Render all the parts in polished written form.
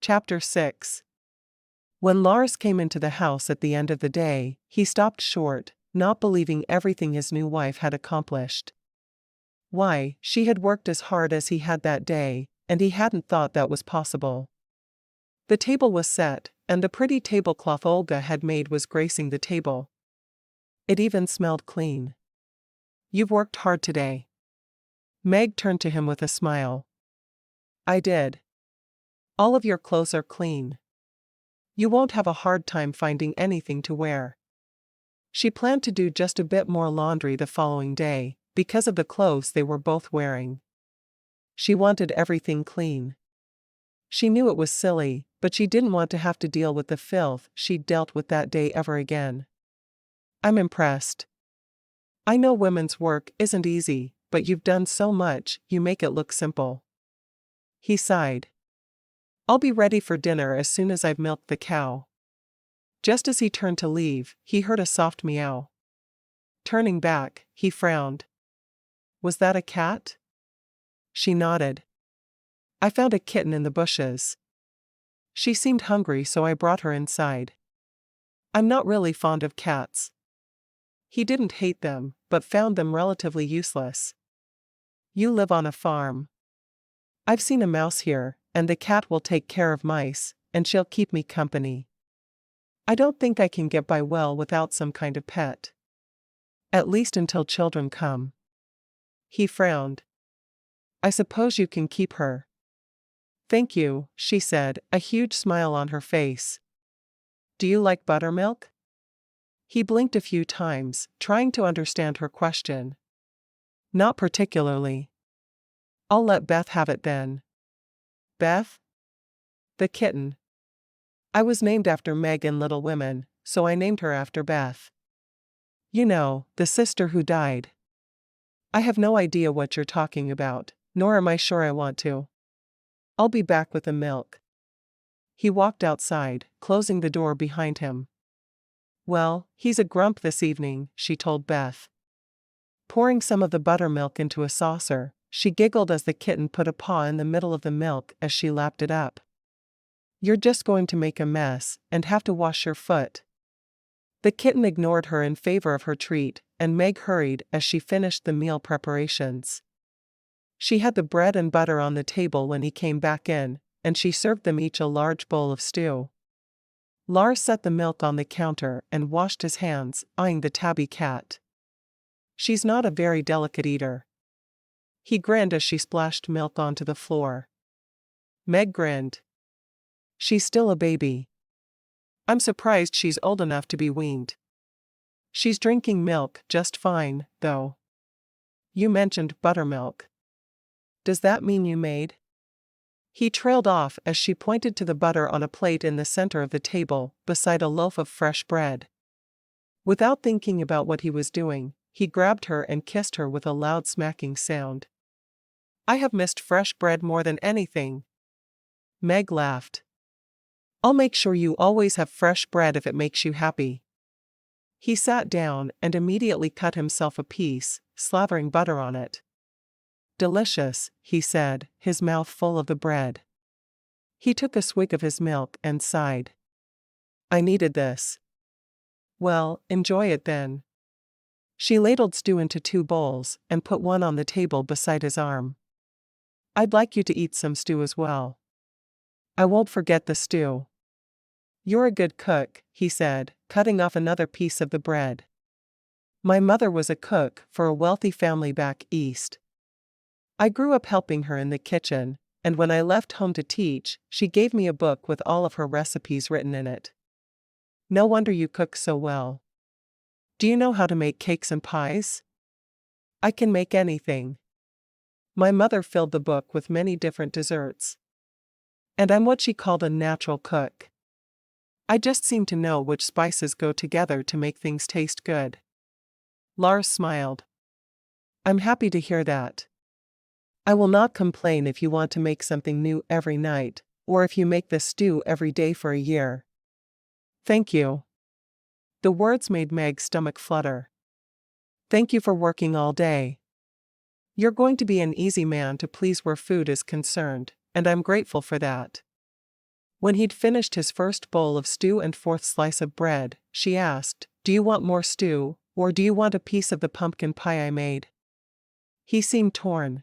Chapter 6. When Lars came into the house at the end of the day, he stopped short, not believing everything his new wife had accomplished. Why, she had worked as hard as he had that day, and he hadn't thought that was possible. The table was set, and the pretty tablecloth Olga had made was gracing the table. It even smelled clean. "You've worked hard today." Meg turned to him with a smile. "I did. All of your clothes are clean. You won't have a hard time finding anything to wear." She planned to do just a bit more laundry the following day, because of the clothes they were both wearing. She wanted everything clean. She knew it was silly, but she didn't want to have to deal with the filth she'd dealt with that day ever again. "I'm impressed. I know women's work isn't easy, but you've done so much, you make it look simple." He sighed. "I'll be ready for dinner as soon as I've milked the cow." Just as he turned to leave, he heard a soft meow. Turning back, he frowned. Was that a cat? She nodded. "I found a kitten in the bushes. She seemed hungry, so I brought her inside. I'm not really fond of cats." He didn't hate them, but found them relatively useless. "You live on a farm. I've seen a mouse here, and the cat will take care of mice, and she'll keep me company. I don't think I can get by well without some kind of pet. At least until children come." He frowned. "I suppose you can keep her." "Thank you," she said, a huge smile on her face. "Do you like buttermilk?" He blinked a few times, trying to understand her question. "Not particularly." "I'll let Beth have it then." "Beth?" "The kitten. I was named after Meg in Little Women, so I named her after Beth. You know, the sister who died." "I have no idea what you're talking about, nor am I sure I want to. I'll be back with the milk." He walked outside, closing the door behind him. "Well, he's a grump this evening," she told Beth. Pouring some of the buttermilk into a saucer, she giggled as the kitten put a paw in the middle of the milk as she lapped it up. "You're just going to make a mess, and have to wash your foot." The kitten ignored her in favor of her treat, and Meg hurried as she finished the meal preparations. She had the bread and butter on the table when he came back in, and she served them each a large bowl of stew. Lars set the milk on the counter and washed his hands, eyeing the tabby cat. "She's not a very delicate eater." He grinned as she splashed milk onto the floor. Meg grinned. "She's still a baby. I'm surprised she's old enough to be weaned. She's drinking milk just fine, though." "You mentioned buttermilk. Does that mean you made?" He trailed off as she pointed to the butter on a plate in the center of the table, beside a loaf of fresh bread. Without thinking about what he was doing, he grabbed her and kissed her with a loud smacking sound. "I have missed fresh bread more than anything." Meg laughed. "I'll make sure you always have fresh bread if it makes you happy." He sat down and immediately cut himself a piece, slathering butter on it. "Delicious," he said, his mouth full of the bread. He took a swig of his milk and sighed. "I needed this." "Well, enjoy it then." She ladled stew into 2 bowls and put one on the table beside his arm. "I'd like you to eat some stew as well." "I won't forget the stew." "You're a good cook," he said, cutting off another piece of the bread. "My mother was a cook for a wealthy family back east. I grew up helping her in the kitchen, and when I left home to teach, she gave me a book with all of her recipes written in it." "No wonder you cook so well. Do you know how to make cakes and pies?" "I can make anything. My mother filled the book with many different desserts. And I'm what she called a natural cook. I just seem to know which spices go together to make things taste good." Lars smiled. "I'm happy to hear that. I will not complain if you want to make something new every night, or if you make this stew every day for a year." "Thank you." The words made Meg's stomach flutter. "Thank you for working all day. You're going to be an easy man to please where food is concerned, and I'm grateful for that." When he'd finished his first bowl of stew and fourth slice of bread, she asked, "Do you want more stew, or do you want a piece of the pumpkin pie I made?" He seemed torn.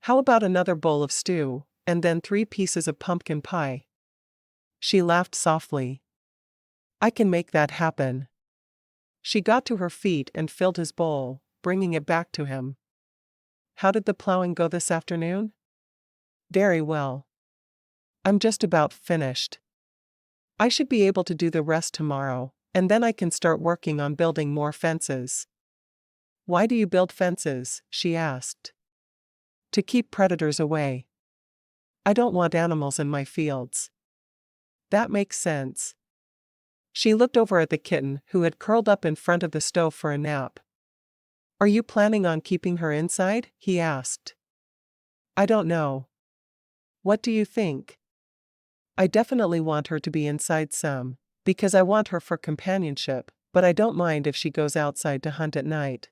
"How about another bowl of stew, and then 3 pieces of pumpkin pie?" She laughed softly. "I can make that happen." She got to her feet and filled his bowl, bringing it back to him. "How did the plowing go this afternoon?" "Very well. I'm just about finished. I should be able to do the rest tomorrow, and then I can start working on building more fences." "Why do you build fences?" she asked. "To keep predators away. I don't want animals in my fields." "That makes sense." She looked over at the kitten who had curled up in front of the stove for a nap. "Are you planning on keeping her inside?" he asked. "I don't know. What do you think?" "I definitely want her to be inside some, because I want her for companionship, but I don't mind if she goes outside to hunt at night."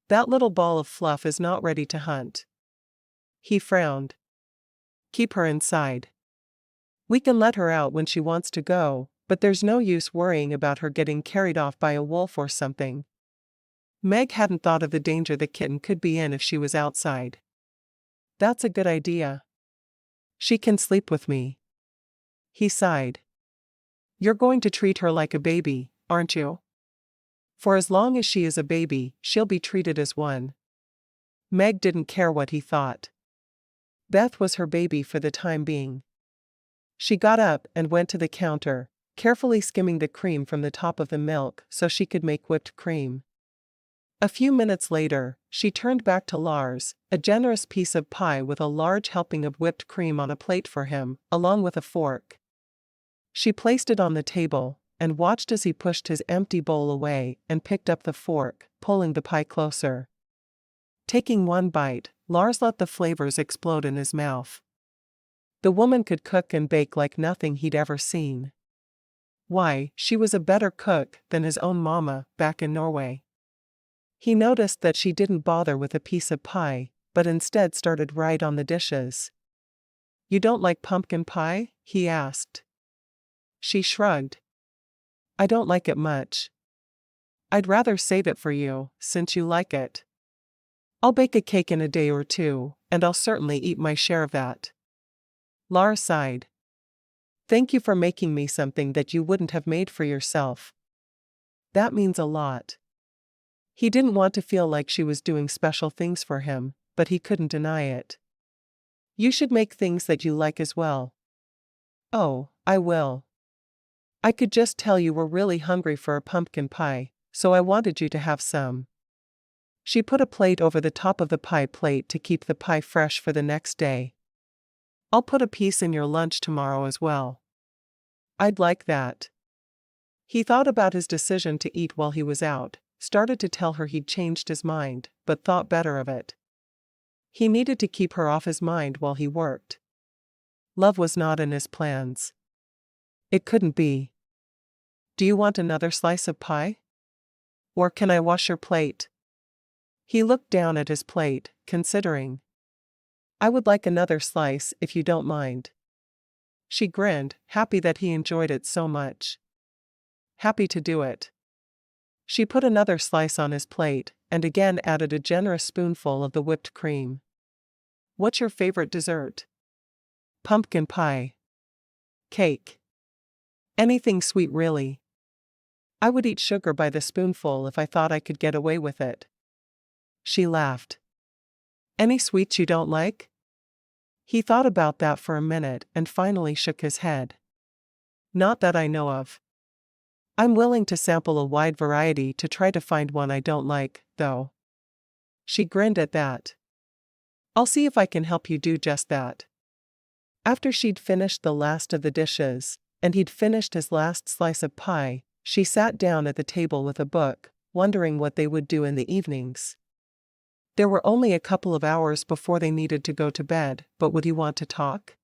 "That little ball of fluff is not ready to hunt." He frowned. "Keep her inside. We can let her out when she wants to go, but there's no use worrying about her getting carried off by a wolf or something." Meg hadn't thought of the danger the kitten could be in if she was outside. "That's a good idea. She can sleep with me." He sighed. "You're going to treat her like a baby, aren't you?" "For as long as she is a baby, she'll be treated as one." Meg didn't care what he thought. Beth was her baby for the time being. She got up and went to the counter, carefully skimming the cream from the top of the milk so she could make whipped cream. A few minutes later, she turned back to Lars, a generous piece of pie with a large helping of whipped cream on a plate for him, along with a fork. She placed it on the table, and watched as he pushed his empty bowl away and picked up the fork, pulling the pie closer. Taking one bite, Lars let the flavors explode in his mouth. The woman could cook and bake like nothing he'd ever seen. Why, she was a better cook than his own mama back in Norway. He noticed that she didn't bother with a piece of pie, but instead started right on the dishes. "You don't like pumpkin pie?" he asked. She shrugged. "I don't like it much. I'd rather save it for you, since you like it. I'll bake a cake in a day or two, and I'll certainly eat my share of that." Lars sighed. "Thank you for making me something that you wouldn't have made for yourself. That means a lot." He didn't want to feel like she was doing special things for him, but he couldn't deny it. "You should make things that you like as well." "Oh, I will. I could just tell you were really hungry for a pumpkin pie, so I wanted you to have some." She put a plate over the top of the pie plate to keep the pie fresh for the next day. "I'll put a piece in your lunch tomorrow as well." "I'd like that." He thought about his decision to eat while he was out, started to tell her he'd changed his mind, but thought better of it. He needed to keep her off his mind while he worked. Love was not in his plans. It couldn't be. "Do you want another slice of pie? Or can I wash your plate?" He looked down at his plate, considering. "I would like another slice if you don't mind." She grinned, happy that he enjoyed it so much. "Happy to do it." She put another slice on his plate, and again added a generous spoonful of the whipped cream. "What's your favorite dessert?" "Pumpkin pie." "Cake." "Anything sweet really. I would eat sugar by the spoonful if I thought I could get away with it." She laughed. "Any sweets you don't like?" He thought about that for a minute and finally shook his head. "Not that I know of. I'm willing to sample a wide variety to try to find one I don't like, though." She grinned at that. "I'll see if I can help you do just that." After she'd finished the last of the dishes, and he'd finished his last slice of pie, she sat down at the table with a book, wondering what they would do in the evenings. There were only a couple of hours before they needed to go to bed, but would he want to talk?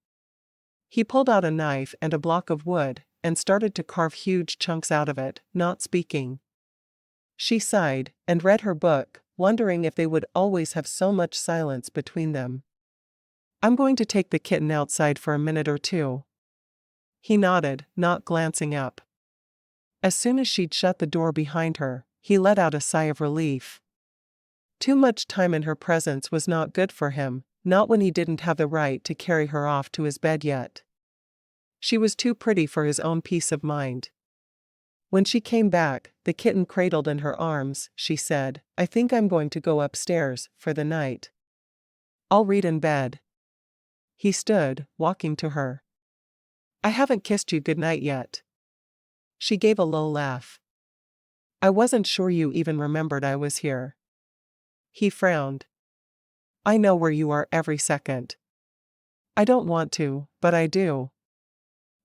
He pulled out a knife and a block of wood, and started to carve huge chunks out of it, not speaking. She sighed, and read her book, wondering if they would always have so much silence between them. "I'm going to take the kitten outside for a minute or two." He nodded, not glancing up. As soon as she'd shut the door behind her, he let out a sigh of relief. Too much time in her presence was not good for him, not when he didn't have the right to carry her off to his bed yet. She was too pretty for his own peace of mind. When she came back, the kitten cradled in her arms, she said, "I think I'm going to go upstairs for the night. I'll read in bed." He stood, walking to her. "I haven't kissed you goodnight yet." She gave a low laugh. "I wasn't sure you even remembered I was here." He frowned. "I know where you are every second." "I don't want to, but I do."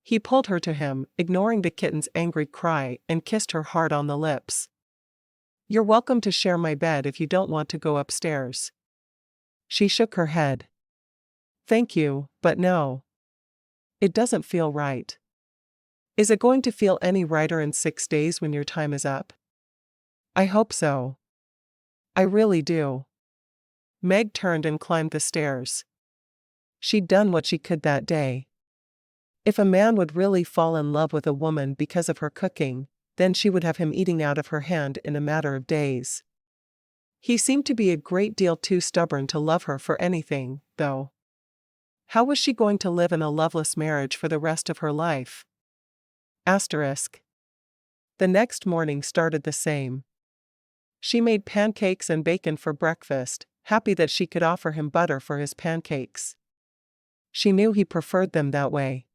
He pulled her to him, ignoring the kitten's angry cry, and kissed her hard on the lips. "You're welcome to share my bed if you don't want to go upstairs." She shook her head. "Thank you, but no. It doesn't feel right." "Is it going to feel any righter in 6 days when your time is up?" "I hope so. I really do." Meg turned and climbed the stairs. She'd done what she could that day. If a man would really fall in love with a woman because of her cooking, then she would have him eating out of her hand in a matter of days. He seemed to be a great deal too stubborn to love her for anything, though. How was she going to live in a loveless marriage for the rest of her life? Asterisk. The next morning started the same. She made pancakes and bacon for breakfast, happy that she could offer him butter for his pancakes. She knew he preferred them that way.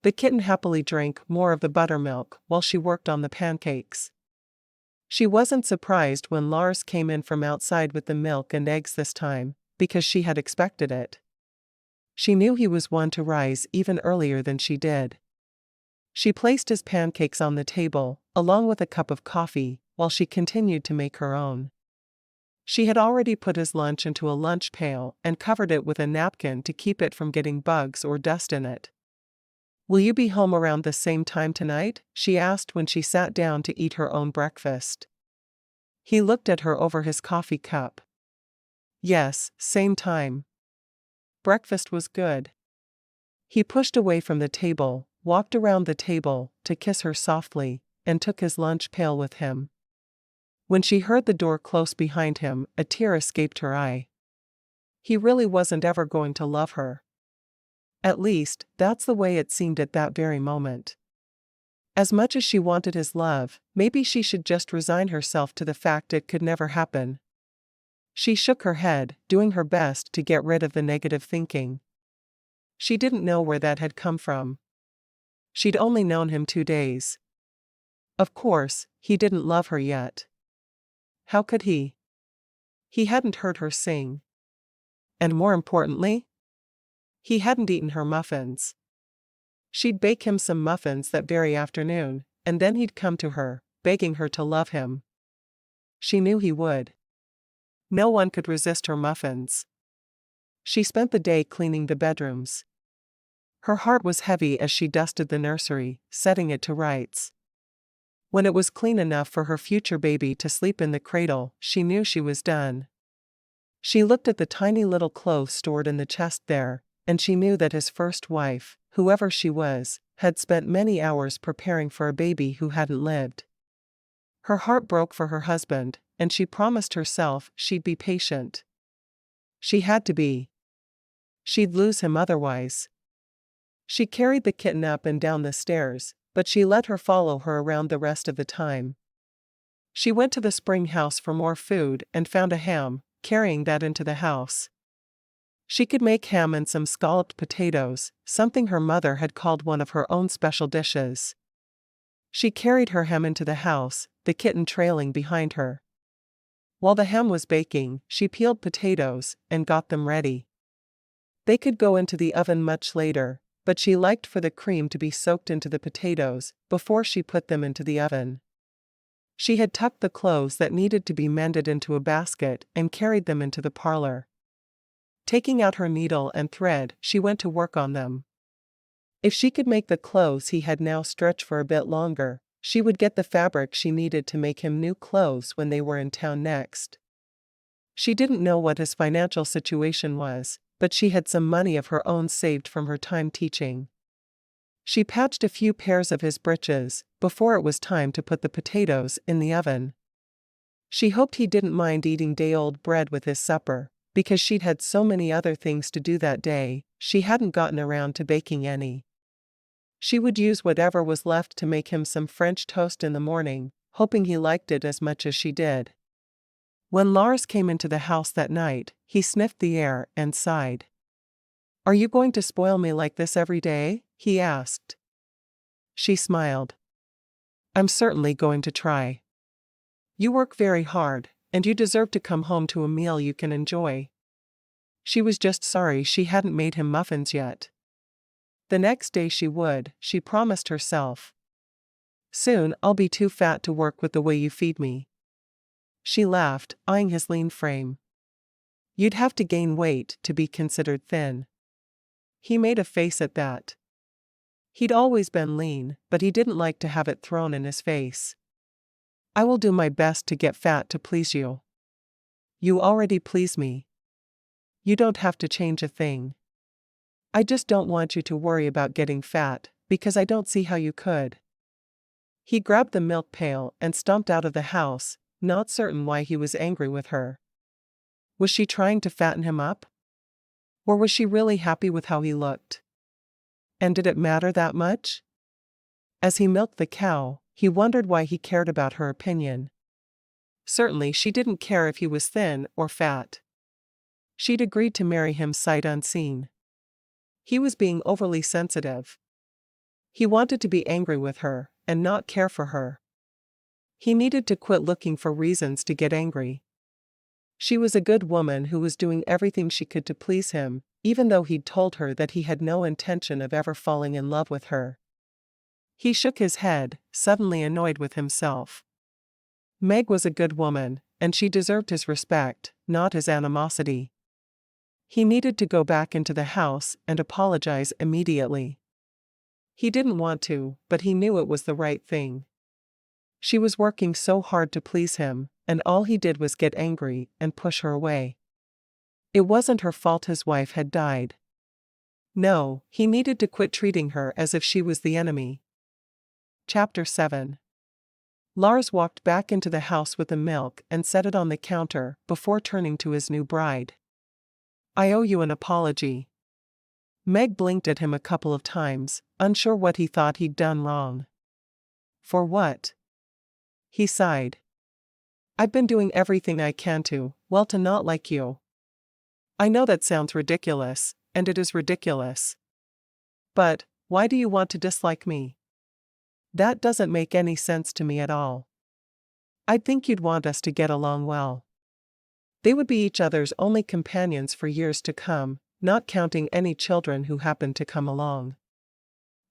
The kitten happily drank more of the buttermilk while she worked on the pancakes. She wasn't surprised when Lars came in from outside with the milk and eggs this time, because she had expected it. She knew he was one to rise even earlier than she did. She placed his pancakes on the table, along with a cup of coffee, while she continued to make her own. She had already put his lunch into a lunch pail and covered it with a napkin to keep it from getting bugs or dust in it. "Will you be home around the same time tonight?" she asked when she sat down to eat her own breakfast. He looked at her over his coffee cup. "Yes, same time." Breakfast was good. He pushed away from the table, walked around the table to kiss her softly, and took his lunch pail with him. When she heard the door close behind him, a tear escaped her eye. He really wasn't ever going to love her. At least, that's the way it seemed at that very moment. As much as she wanted his love, maybe she should just resign herself to the fact it could never happen. She shook her head, doing her best to get rid of the negative thinking. She didn't know where that had come from. She'd only known him 2 days. Of course, he didn't love her yet. How could he? He hadn't heard her sing. And more importantly, he hadn't eaten her muffins. She'd bake him some muffins that very afternoon, and then he'd come to her, begging her to love him. She knew he would. No one could resist her muffins. She spent the day cleaning the bedrooms. Her heart was heavy as she dusted the nursery, setting it to rights. When it was clean enough for her future baby to sleep in the cradle, she knew she was done. She looked at the tiny little clothes stored in the chest there, and she knew that his first wife, whoever she was, had spent many hours preparing for a baby who hadn't lived. Her heart broke for her husband, and she promised herself she'd be patient. She had to be. She'd lose him otherwise. She carried the kitten up and down the stairs, but she let her follow her around the rest of the time. She went to the spring house for more food and found a ham, carrying that into the house. She could make ham and some scalloped potatoes, something her mother had called one of her own special dishes. She carried her ham into the house, the kitten trailing behind her. While the ham was baking, she peeled potatoes and got them ready. They could go into the oven much later, but she liked for the cream to be soaked into the potatoes before she put them into the oven. She had tucked the clothes that needed to be mended into a basket and carried them into the parlor. Taking out her needle and thread, she went to work on them. If she could make the clothes he had now stretch for a bit longer, she would get the fabric she needed to make him new clothes when they were in town next. She didn't know what his financial situation was, but she had some money of her own saved from her time teaching. She patched a few pairs of his breeches before it was time to put the potatoes in the oven. She hoped he didn't mind eating day-old bread with his supper, because she'd had so many other things to do that day, she hadn't gotten around to baking any. She would use whatever was left to make him some French toast in the morning, hoping he liked it as much as she did. When Lars came into the house that night, he sniffed the air and sighed. "Are you going to spoil me like this every day?" he asked. She smiled. "I'm certainly going to try. You work very hard, and you deserve to come home to a meal you can enjoy." She was just sorry she hadn't made him muffins yet. The next day she would, she promised herself. "Soon I'll be too fat to work with the way you feed me." She laughed, eyeing his lean frame. "You'd have to gain weight to be considered thin." He made a face at that. He'd always been lean, but he didn't like to have it thrown in his face. "I will do my best to get fat to please you." "You already please me. You don't have to change a thing. I just don't want you to worry about getting fat, because I don't see how you could." He grabbed the milk pail and stomped out of the house, not certain why he was angry with her. Was she trying to fatten him up? Or was she really happy with how he looked? And did it matter that much? As he milked the cow, he wondered why he cared about her opinion. Certainly she didn't care if he was thin or fat. She'd agreed to marry him sight unseen. He was being overly sensitive. He wanted to be angry with her, and not care for her. He needed to quit looking for reasons to get angry. She was a good woman who was doing everything she could to please him, even though he'd told her that he had no intention of ever falling in love with her. He shook his head, suddenly annoyed with himself. Meg was a good woman, and she deserved his respect, not his animosity. He needed to go back into the house and apologize immediately. He didn't want to, but he knew it was the right thing. She was working so hard to please him, and all he did was get angry and push her away. It wasn't her fault his wife had died. No, he needed to quit treating her as if she was the enemy. Chapter 7. Lars walked back into the house with the milk and set it on the counter before turning to his new bride. "I owe you an apology." Meg blinked at him a couple of times, unsure what he thought he'd done wrong. "For what?" He sighed. "I've been doing everything I can to not like you. I know that sounds ridiculous, and it is ridiculous. But, why do you want to dislike me? That doesn't make any sense to me at all. I'd think you'd want us to get along well. They would be each other's only companions for years to come, not counting any children who happen to come along.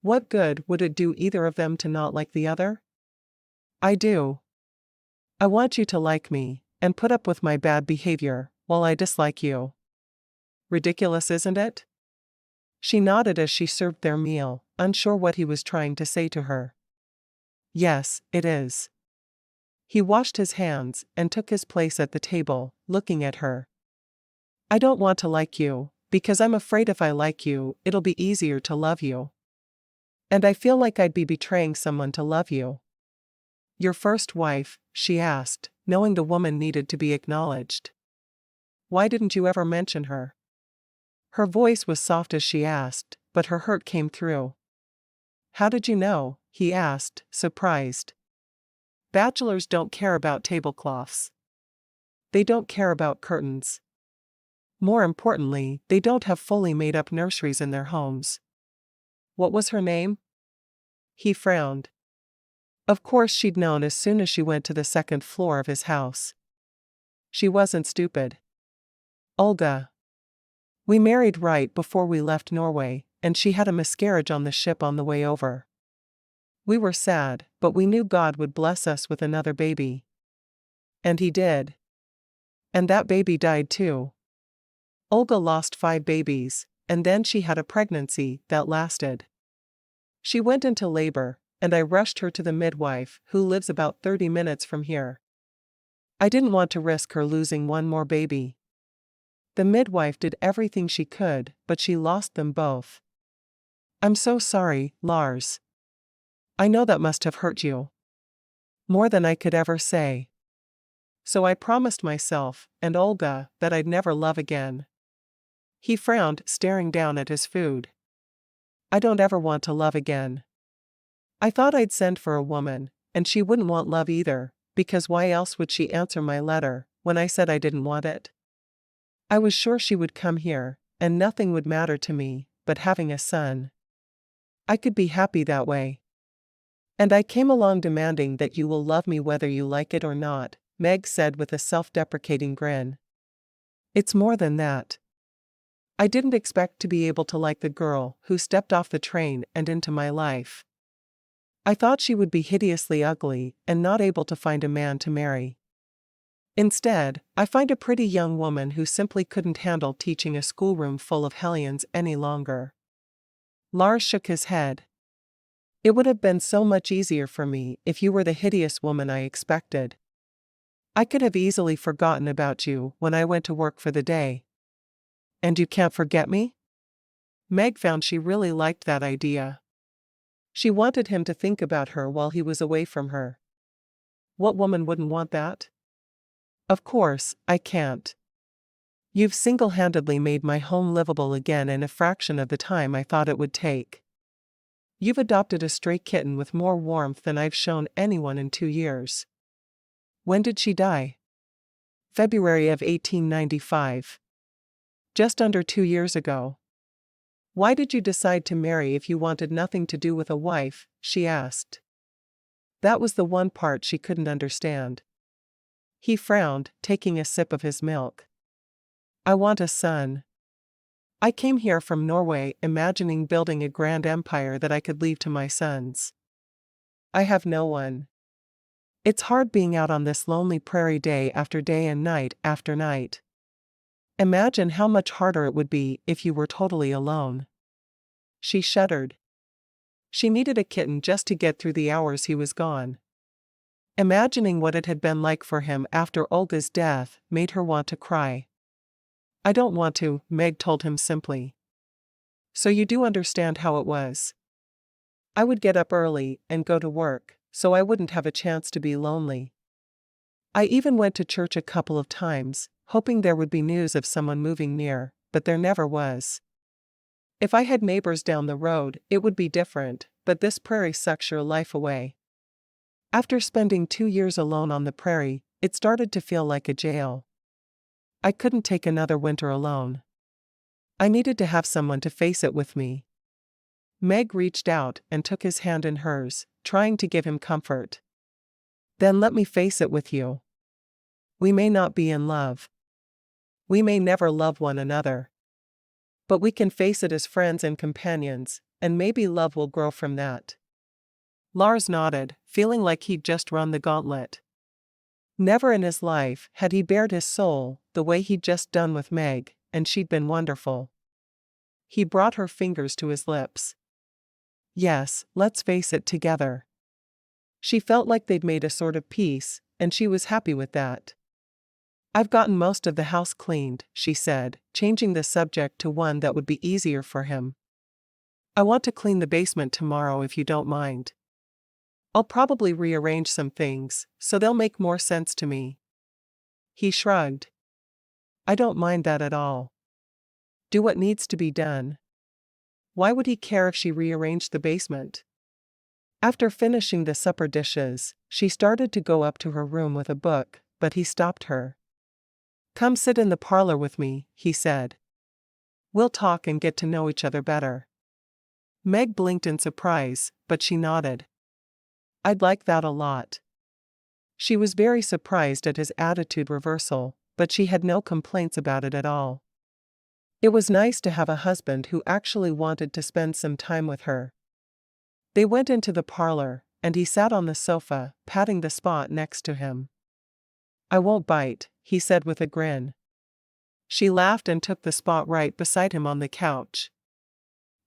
What good would it do either of them to not like the other? I do. I want you to like me, and put up with my bad behavior, while I dislike you. Ridiculous, isn't it?" She nodded as she served their meal, unsure what he was trying to say to her. "Yes, it is." He washed his hands and took his place at the table, looking at her. "I don't want to like you, because I'm afraid if I like you, it'll be easier to love you. And I feel like I'd be betraying someone to love you." "Your first wife?" she asked, knowing the woman needed to be acknowledged. "Why didn't you ever mention her?" Her voice was soft as she asked, but her hurt came through. "How did you know?" he asked, surprised. "Bachelors don't care about tablecloths. They don't care about curtains. More importantly, they don't have fully made-up nurseries in their homes." "What was her name?" He frowned. Of course she'd known as soon as she went to the second floor of his house. She wasn't stupid. "Olga. We married right before we left Norway, and she had a miscarriage on the ship on the way over. We were sad, but we knew God would bless us with another baby. And he did. And that baby died too." Olga lost 5 babies, and then she had a pregnancy that lasted. She went into labor, and I rushed her to the midwife, who lives about 30 minutes from here. I didn't want to risk her losing one more baby. The midwife did everything she could, but she lost them both. I'm so sorry, Lars. I know that must have hurt you. More than I could ever say. So I promised myself, and Olga, that I'd never love again. He frowned, staring down at his food. I don't ever want to love again. I thought I'd send for a woman, and she wouldn't want love either, because why else would she answer my letter, when I said I didn't want it? I was sure she would come here, and nothing would matter to me, but having a son. I could be happy that way. And I came along demanding that you will love me whether you like it or not, Meg said with a self-deprecating grin. It's more than that. I didn't expect to be able to like the girl who stepped off the train and into my life. I thought she would be hideously ugly and not able to find a man to marry. Instead, I find a pretty young woman who simply couldn't handle teaching a schoolroom full of hellions any longer. Lars shook his head. It would have been so much easier for me if you were the hideous woman I expected. I could have easily forgotten about you when I went to work for the day. And you can't forget me? Meg found she really liked that idea. She wanted him to think about her while he was away from her. What woman wouldn't want that? Of course, I can't. You've single-handedly made my home livable again in a fraction of the time I thought it would take. You've adopted a stray kitten with more warmth than I've shown anyone in 2 years. When did she die? February of 1895. Just under 2 years ago. Why did you decide to marry if you wanted nothing to do with a wife? She asked. That was the one part she couldn't understand. He frowned, taking a sip of his milk. I want a son. I came here from Norway imagining building a grand empire that I could leave to my sons. I have no one. It's hard being out on this lonely prairie day after day and night after night. Imagine how much harder it would be if you were totally alone. She shuddered. She needed a kitten just to get through the hours he was gone. Imagining what it had been like for him after Olga's death made her want to cry. I don't want to, Meg told him simply. So you do understand how it was. I would get up early and go to work, so I wouldn't have a chance to be lonely. I even went to church a couple of times, hoping there would be news of someone moving near, but there never was. If I had neighbors down the road, it would be different, but this prairie sucks your life away. After spending 2 years alone on the prairie, it started to feel like a jail. I couldn't take another winter alone. I needed to have someone to face it with me. Meg reached out and took his hand in hers, trying to give him comfort. Then let me face it with you. We may not be in love. We may never love one another. But we can face it as friends and companions, and maybe love will grow from that. Lars nodded, feeling like he'd just run the gauntlet. Never in his life had he bared his soul the way he'd just done with Meg, and she'd been wonderful. He brought her fingers to his lips. Yes, let's face it together. She felt like they'd made a sort of peace, and she was happy with that. I've gotten most of the house cleaned, she said, changing the subject to one that would be easier for him. I want to clean the basement tomorrow if you don't mind. I'll probably rearrange some things, so they'll make more sense to me. He shrugged. I don't mind that at all. Do what needs to be done. Why would he care if she rearranged the basement? After finishing the supper dishes, she started to go up to her room with a book, but he stopped her. Come sit in the parlor with me, he said. We'll talk and get to know each other better. Meg blinked in surprise, but she nodded. I'd like that a lot. She was very surprised at his attitude reversal, but she had no complaints about it at all. It was nice to have a husband who actually wanted to spend some time with her. They went into the parlor, and he sat on the sofa, patting the spot next to him. I won't bite, he said with a grin. She laughed and took the spot right beside him on the couch.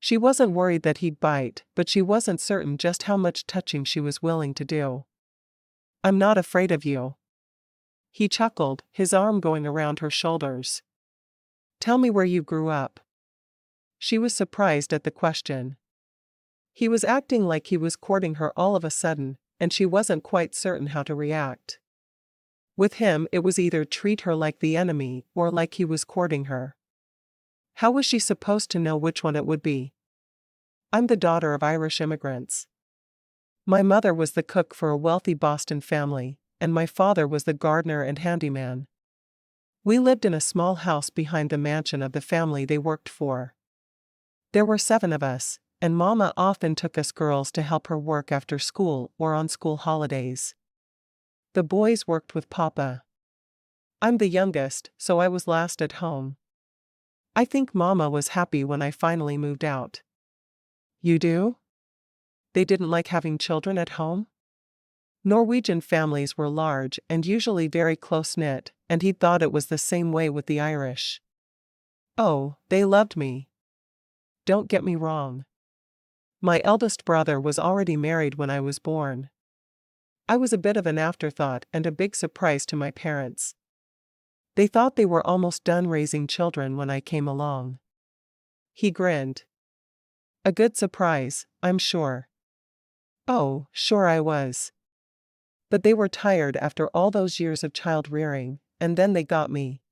She wasn't worried that he'd bite, but she wasn't certain just how much touching she was willing to do. I'm not afraid of you. He chuckled, his arm going around her shoulders. Tell me where you grew up. She was surprised at the question. He was acting like he was courting her all of a sudden, and she wasn't quite certain how to react. With him, it was either treat her like the enemy or like he was courting her. How was she supposed to know which one it would be? I'm the daughter of Irish immigrants. My mother was the cook for a wealthy Boston family, and my father was the gardener and handyman. We lived in a small house behind the mansion of the family they worked for. There were 7 of us, and Mama often took us girls to help her work after school or on school holidays. The boys worked with Papa. I'm the youngest, so I was last at home. I think Mama was happy when I finally moved out. You do? They didn't like having children at home? Norwegian families were large and usually very close-knit, and he thought it was the same way with the Irish. Oh, they loved me. Don't get me wrong. My eldest brother was already married when I was born. I was a bit of an afterthought and a big surprise to my parents. They thought they were almost done raising children when I came along. He grinned. A good surprise, I'm sure. Oh, sure I was. But they were tired after all those years of child-rearing, and then they got me.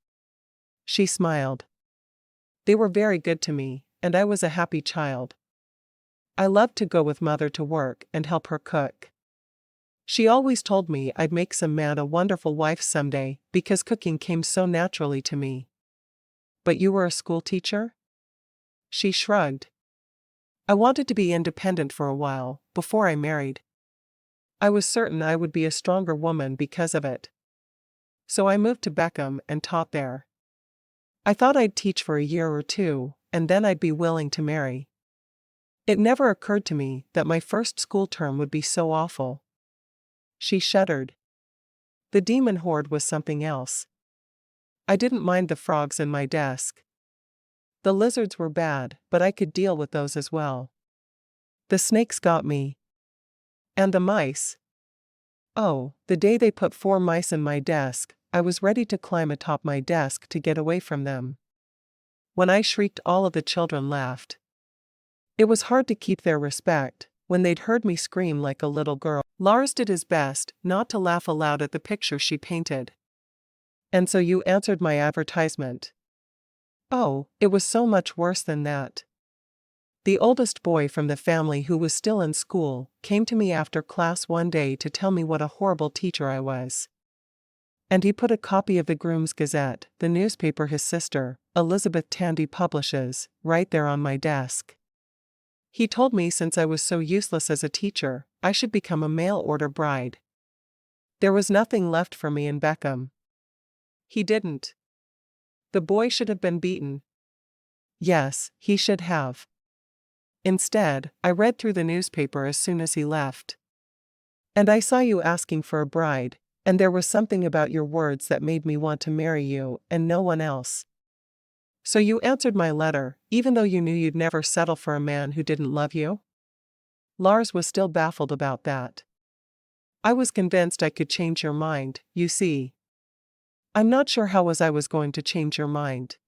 She smiled. They were very good to me, and I was a happy child. I loved to go with Mother to work and help her cook. She always told me I'd make some man a wonderful wife someday because cooking came so naturally to me. But you were a school teacher? She shrugged. I wanted to be independent for a while, before I married. I was certain I would be a stronger woman because of it. So I moved to Beckham and taught there. I thought I'd teach for a year or 2, and then I'd be willing to marry. It never occurred to me that my first school term would be so awful. She shuddered. The demon horde was something else. I didn't mind the frogs in my desk. The lizards were bad, but I could deal with those as well. The snakes got me. And the mice. Oh, the day they put 4 mice in my desk, I was ready to climb atop my desk to get away from them. When I shrieked, all of the children laughed. It was hard to keep their respect when they'd heard me scream like a little girl. Lars did his best not to laugh aloud at the picture she painted. And so you answered my advertisement. Oh, it was so much worse than that. The oldest boy from the family, who was still in school, came to me after class one day to tell me what a horrible teacher I was. And he put a copy of the Grooms Gazette, the newspaper his sister, Elizabeth Tandy, publishes, right there on my desk. He told me since I was so useless as a teacher, I should become a mail-order bride. There was nothing left for me in Beckham. He didn't. The boy should have been beaten. Yes, he should have. Instead, I read through the newspaper as soon as he left. And I saw you asking for a bride, and there was something about your words that made me want to marry you and no one else. So you answered my letter, even though you knew you'd never settle for a man who didn't love you? Lars was still baffled about that. I was convinced I could change your mind, you see. I'm not sure how I was going to change your mind.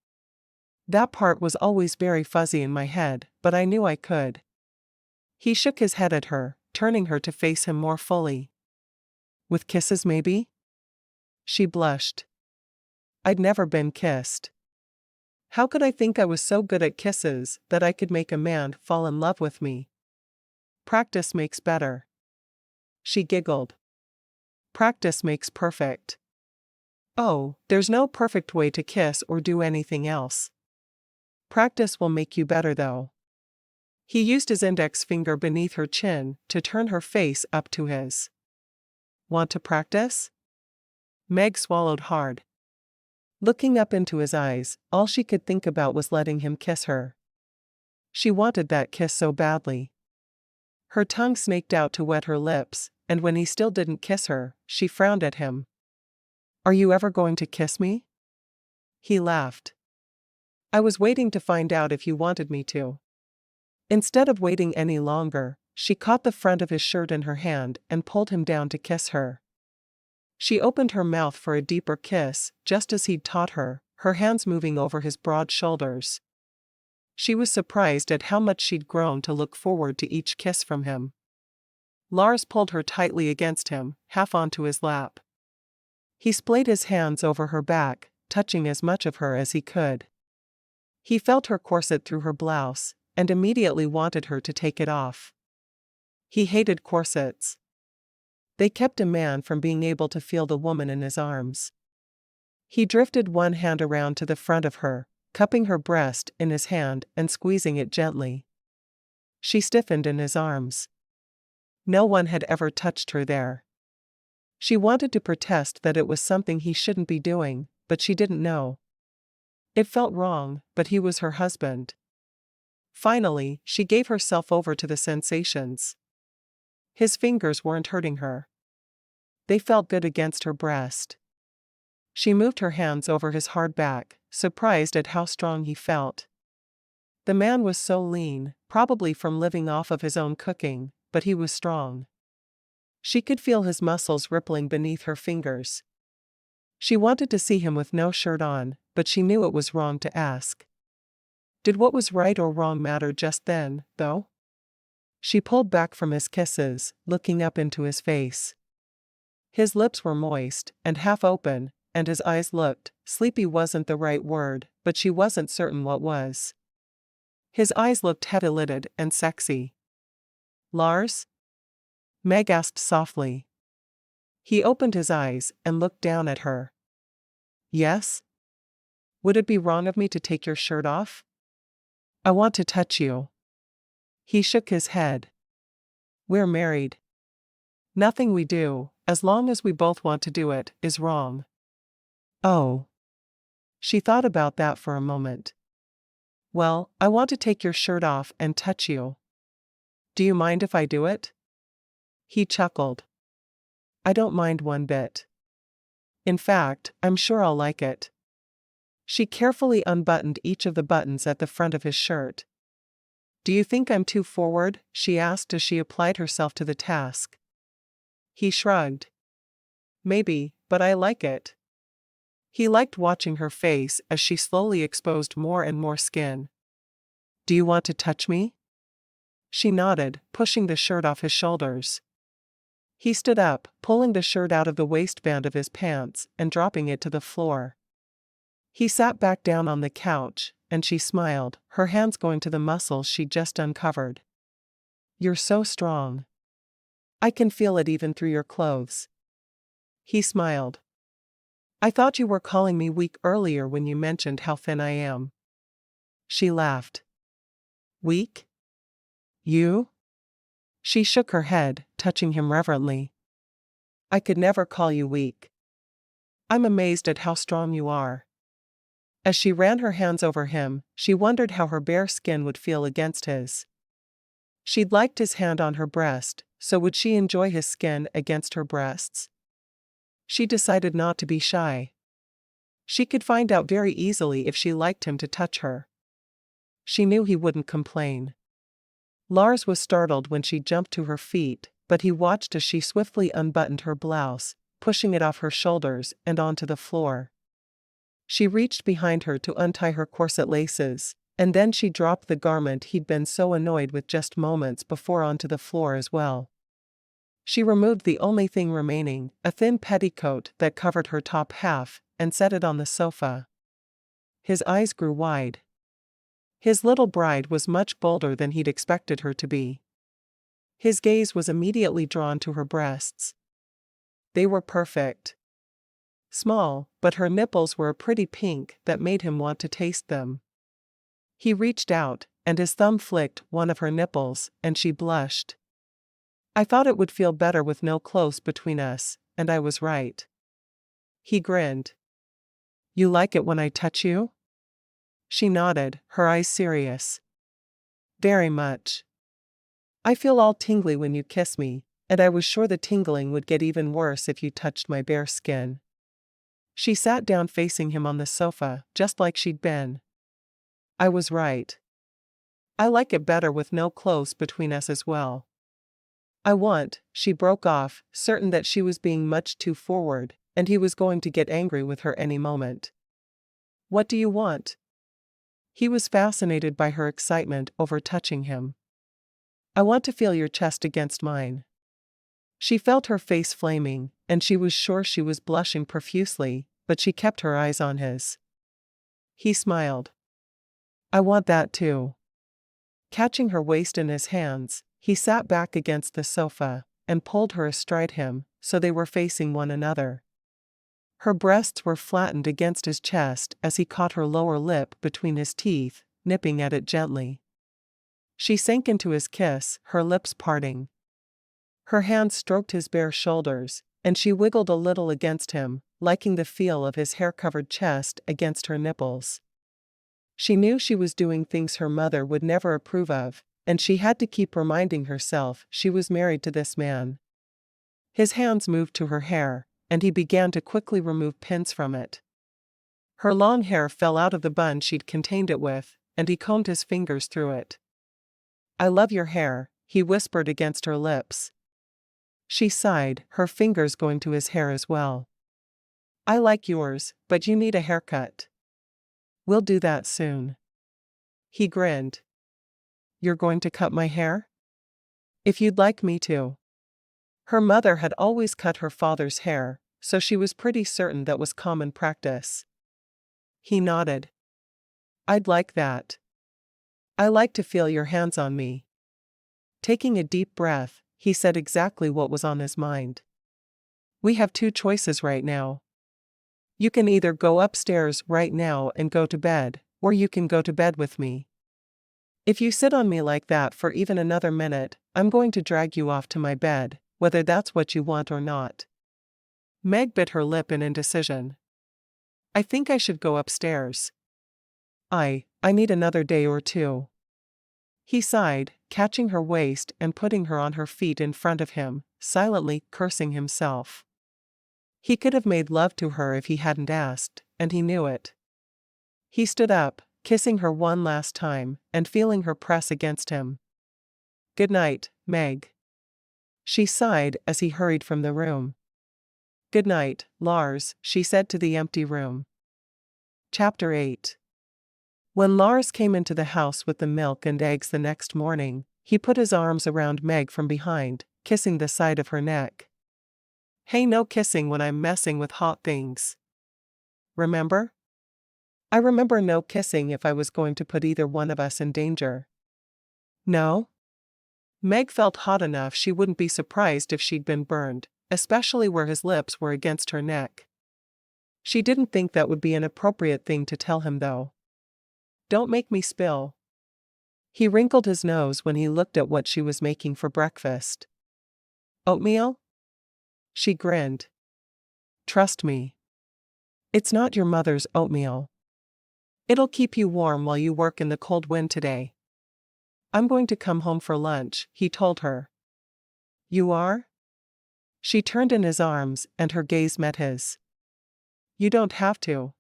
That part was always very fuzzy in my head, but I knew I could. He shook his head at her, turning her to face him more fully. With kisses, maybe? She blushed. I'd never been kissed. How could I think I was so good at kisses that I could make a man fall in love with me? Practice makes better. She giggled. Practice makes perfect. Oh, there's no perfect way to kiss or do anything else. Practice will make you better, though. He used his index finger beneath her chin to turn her face up to his. Want to practice? Meg swallowed hard. Looking up into his eyes, all she could think about was letting him kiss her. She wanted that kiss so badly. Her tongue snaked out to wet her lips, and when he still didn't kiss her, she frowned at him. Are you ever going to kiss me? He laughed. I was waiting to find out if you wanted me to. Instead of waiting any longer, she caught the front of his shirt in her hand and pulled him down to kiss her. She opened her mouth for a deeper kiss, just as he'd taught her, her hands moving over his broad shoulders. She was surprised at how much she'd grown to look forward to each kiss from him. Lars pulled her tightly against him, half onto his lap. He splayed his hands over her back, touching as much of her as he could. He felt her corset through her blouse, and immediately wanted her to take it off. He hated corsets. They kept a man from being able to feel the woman in his arms. He drifted one hand around to the front of her, cupping her breast in his hand and squeezing it gently. She stiffened in his arms. No one had ever touched her there. She wanted to protest that it was something he shouldn't be doing, but she didn't know. It felt wrong, but he was her husband. Finally, she gave herself over to the sensations. His fingers weren't hurting her. They felt good against her breast. She moved her hands over his hard back, surprised at how strong he felt. The man was so lean, probably from living off of his own cooking, but he was strong. She could feel his muscles rippling beneath her fingers. She wanted to see him with no shirt on, but she knew it was wrong to ask. Did what was right or wrong matter just then, though? She pulled back from his kisses, looking up into his face. His lips were moist and half open, and his eyes looked, sleepy wasn't the right word, but she wasn't certain what was. His eyes looked heavy-lidded and sexy. Lars? Meg asked softly. He opened his eyes and looked down at her. Yes? Would it be wrong of me to take your shirt off? I want to touch you. He shook his head. We're married. Nothing we do, as long as we both want to do it, is wrong. Oh. She thought about that for a moment. Well, I want to take your shirt off and touch you. Do you mind if I do it? He chuckled. I don't mind one bit. In fact, I'm sure I'll like it. She carefully unbuttoned each of the buttons at the front of his shirt. Do you think I'm too forward? She asked as she applied herself to the task. He shrugged. Maybe, but I like it. He liked watching her face as she slowly exposed more and more skin. Do you want to touch me? She nodded, pushing the shirt off his shoulders. He stood up, pulling the shirt out of the waistband of his pants and dropping it to the floor. He sat back down on the couch, and she smiled, her hands going to the muscles she'd just uncovered. You're so strong. I can feel it even through your clothes. He smiled. I thought you were calling me weak earlier when you mentioned how thin I am. She laughed. Weak? You? She shook her head, touching him reverently. I could never call you weak. I'm amazed at how strong you are. As she ran her hands over him, she wondered how her bare skin would feel against his. She'd liked his hand on her breast, so would she enjoy his skin against her breasts? She decided not to be shy. She could find out very easily if she liked him to touch her. She knew he wouldn't complain. Lars was startled when she jumped to her feet, but he watched as she swiftly unbuttoned her blouse, pushing it off her shoulders and onto the floor. She reached behind her to untie her corset laces, and then she dropped the garment he'd been so annoyed with just moments before onto the floor as well. She removed the only thing remaining, a thin petticoat that covered her top half, and set it on the sofa. His eyes grew wide. His little bride was much bolder than he'd expected her to be. His gaze was immediately drawn to her breasts. They were perfect. Small, but her nipples were a pretty pink that made him want to taste them. He reached out, and his thumb flicked one of her nipples, and she blushed. I thought it would feel better with no clothes between us, and I was right. He grinned. You like it when I touch you? She nodded, her eyes serious. Very much. I feel all tingly when you kiss me, and I was sure the tingling would get even worse if you touched my bare skin. She sat down facing him on the sofa, just like she'd been. I was right. I like it better with no clothes between us as well. She broke off, certain that she was being much too forward, and he was going to get angry with her any moment. What do you want? He was fascinated by her excitement over touching him. "I want to feel your chest against mine." She felt her face flaming, and she was sure she was blushing profusely, but she kept her eyes on his. He smiled. "I want that too." Catching her waist in his hands, he sat back against the sofa and pulled her astride him, so they were facing one another. Her breasts were flattened against his chest as he caught her lower lip between his teeth, nipping at it gently. She sank into his kiss, her lips parting. Her hands stroked his bare shoulders, and she wiggled a little against him, liking the feel of his hair-covered chest against her nipples. She knew she was doing things her mother would never approve of, and she had to keep reminding herself she was married to this man. His hands moved to her hair, and he began to quickly remove pins from it. Her long hair fell out of the bun she'd contained it with, and he combed his fingers through it. "I love your hair," he whispered against her lips. She sighed, her fingers going to his hair as well. "I like yours, but you need a haircut." "We'll do that soon." He grinned. "You're going to cut my hair?" "If you'd like me to." Her mother had always cut her father's hair, so she was pretty certain that was common practice. He nodded. "I'd like that. I like to feel your hands on me." Taking a deep breath, he said exactly what was on his mind. "We have two choices right now. You can either go upstairs right now and go to bed, or you can go to bed with me. If you sit on me like that for even another minute, I'm going to drag you off to my bed, whether that's what you want or not." Meg bit her lip in indecision. "I think I should go upstairs. I need another day or two." He sighed, catching her waist and putting her on her feet in front of him, silently cursing himself. He could have made love to her if he hadn't asked, and he knew it. He stood up, kissing her one last time, and feeling her press against him. "Good night, Meg." She sighed as he hurried from the room. "Good night, Lars," she said to the empty room. Chapter 8. When Lars came into the house with the milk and eggs the next morning, he put his arms around Meg from behind, kissing the side of her neck. "Hey, no kissing when I'm messing with hot things. Remember?" "I remember no kissing if I was going to put either one of us in danger." "No?" Meg felt hot enough she wouldn't be surprised if she'd been burned, especially where his lips were against her neck. She didn't think that would be an appropriate thing to tell him though. "Don't make me spill." He wrinkled his nose when he looked at what she was making for breakfast. "Oatmeal?" She grinned. "Trust me. It's not your mother's oatmeal. It'll keep you warm while you work in the cold wind today." "I'm going to come home for lunch," he told her. "You are?" She turned in his arms and her gaze met his. "You don't have to.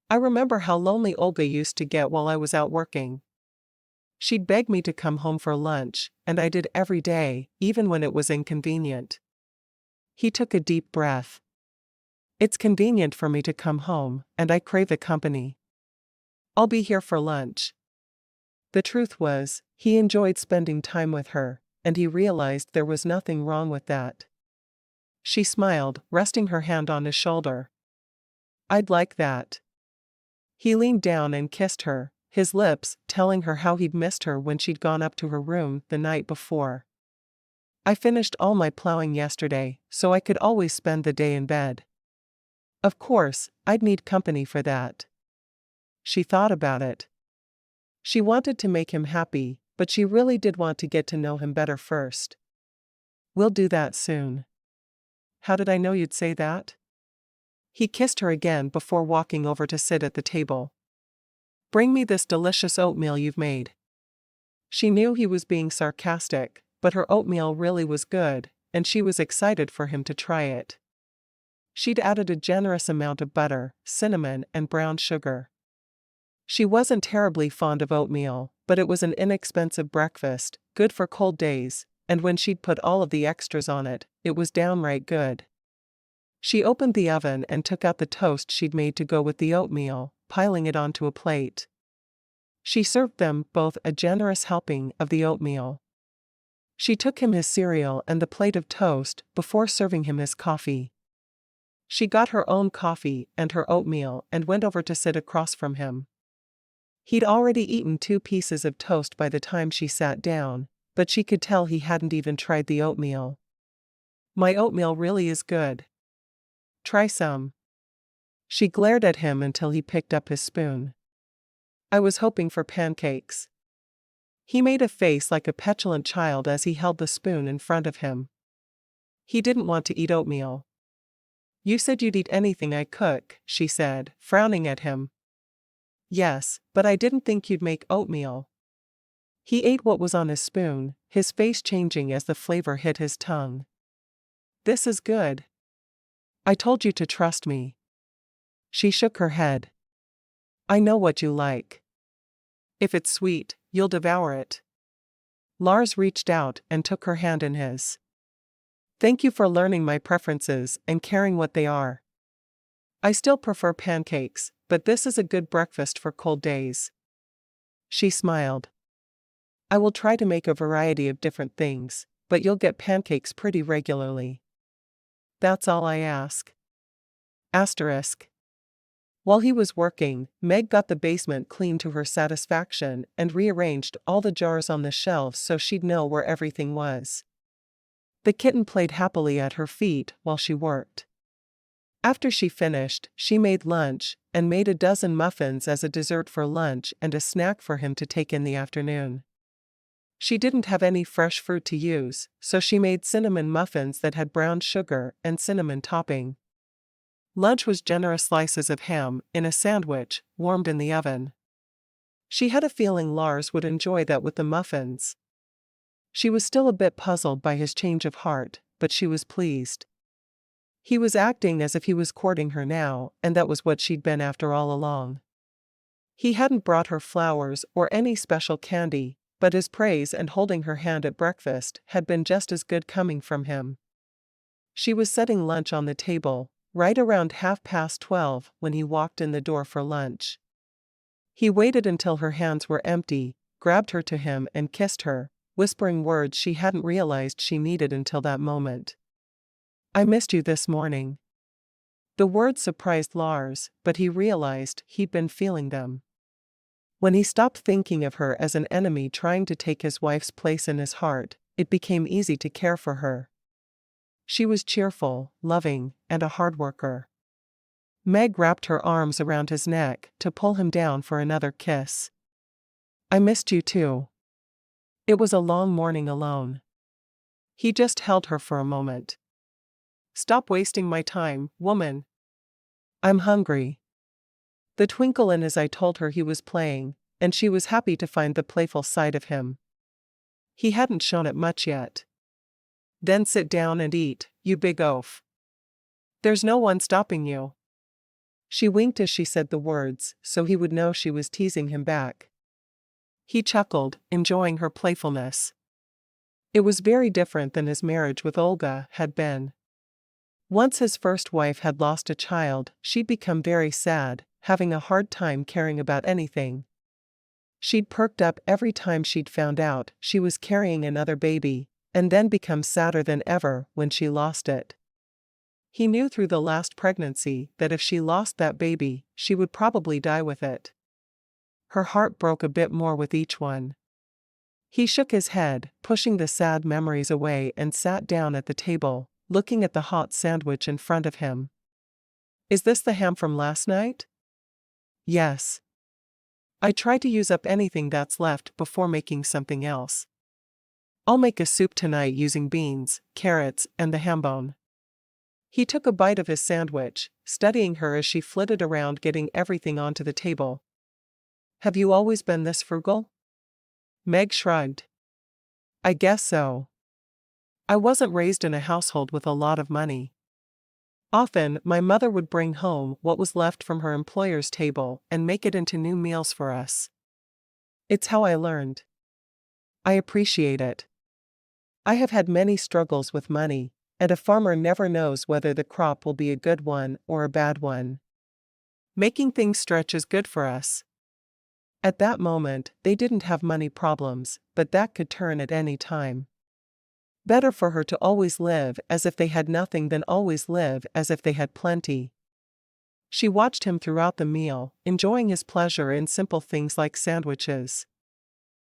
I remember how lonely Olga used to get while I was out working. She'd beg me to come home for lunch, and I did every day, even when it was inconvenient." He took a deep breath. "It's convenient for me to come home, and I crave the company. I'll be here for lunch." The truth was, he enjoyed spending time with her, and he realized there was nothing wrong with that. She smiled, resting her hand on his shoulder. "I'd like that." He leaned down and kissed her, his lips telling her how he'd missed her when she'd gone up to her room the night before. "I finished all my plowing yesterday, so I could always spend the day in bed. Of course, I'd need company for that." She thought about it. She wanted to make him happy, but she really did want to get to know him better first. "We'll do that soon." "How did I know you'd say that?" He kissed her again before walking over to sit at the table. "Bring me this delicious oatmeal you've made." She knew he was being sarcastic, but her oatmeal really was good, and she was excited for him to try it. She'd added a generous amount of butter, cinnamon, and brown sugar. She wasn't terribly fond of oatmeal, but it was an inexpensive breakfast, good for cold days, and when she'd put all of the extras on it, it was downright good. She opened the oven and took out the toast she'd made to go with the oatmeal, piling it onto a plate. She served them both a generous helping of the oatmeal. She took him his cereal and the plate of toast before serving him his coffee. She got her own coffee and her oatmeal and went over to sit across from him. He'd already eaten 2 pieces of toast by the time she sat down, but she could tell he hadn't even tried the oatmeal. "My oatmeal really is good. Try some." She glared at him until he picked up his spoon. "I was hoping for pancakes." He made a face like a petulant child as he held the spoon in front of him. He didn't want to eat oatmeal. "You said you'd eat anything I cook," she said, frowning at him. "Yes, but I didn't think you'd make oatmeal." He ate what was on his spoon, his face changing as the flavor hit his tongue. "This is good. I told you to trust me." She shook her head. "I know what you like. If it's sweet, you'll devour it." Lars reached out and took her hand in his. "Thank you for learning my preferences and caring what they are. I still prefer pancakes, but this is a good breakfast for cold days." She smiled. "I will try to make a variety of different things, but you'll get pancakes pretty regularly. That's all I ask." Asterisk. While he was working, Meg got the basement clean to her satisfaction and rearranged all the jars on the shelves so she'd know where everything was. The kitten played happily at her feet while she worked. After she finished, she made lunch and made a dozen muffins as a dessert for lunch and a snack for him to take in the afternoon. She didn't have any fresh fruit to use, so she made cinnamon muffins that had brown sugar and cinnamon topping. Lunch was generous slices of ham in a sandwich, warmed in the oven. She had a feeling Lars would enjoy that with the muffins. She was still a bit puzzled by his change of heart, but she was pleased. He was acting as if he was courting her now, and that was what she'd been after all along. He hadn't brought her flowers or any special candy, but his praise and holding her hand at breakfast had been just as good coming from him. She was setting lunch on the table, right around 12:30 when he walked in the door for lunch. He waited until her hands were empty, grabbed her to him and kissed her, whispering words she hadn't realized she needed until that moment. "I missed you this morning." The words surprised Lars, but he realized he'd been feeling them. When he stopped thinking of her as an enemy trying to take his wife's place in his heart, it became easy to care for her. She was cheerful, loving, and a hard worker. Meg wrapped her arms around his neck to pull him down for another kiss. "I missed you too." It was a long morning alone. He just held her for a moment. "Stop wasting my time, woman. I'm hungry." The twinkle in his eye told her he was playing, and she was happy to find the playful side of him. He hadn't shown it much yet. "Then sit down and eat, you big oaf. There's no one stopping you." She winked as she said the words, so he would know she was teasing him back. He chuckled, enjoying her playfulness. It was very different than his marriage with Olga had been. Once his first wife had lost a child, she'd become very sad, having a hard time caring about anything. She'd perked up every time she'd found out she was carrying another baby, and then become sadder than ever when she lost it. He knew through the last pregnancy that if she lost that baby, she would probably die with it. Her heart broke a bit more with each one. He shook his head, pushing the sad memories away and sat down at the table, looking at the hot sandwich in front of him. "Is this the ham from last night?" "Yes. I try to use up anything that's left before making something else. I'll make a soup tonight using beans, carrots, and the ham bone." He took a bite of his sandwich, studying her as she flitted around getting everything onto the table. "Have you always been this frugal?" Meg shrugged. "I guess so. I wasn't raised in a household with a lot of money. Often, my mother would bring home what was left from her employer's table and make it into new meals for us. It's how I learned. I appreciate it. I have had many struggles with money, and a farmer never knows whether the crop will be a good one or a bad one. Making things stretch is good for us. At that moment, they didn't have money problems, but that could turn at any time. Better for her to always live as if they had nothing than always live as if they had plenty. She watched him throughout the meal, enjoying his pleasure in simple things like sandwiches.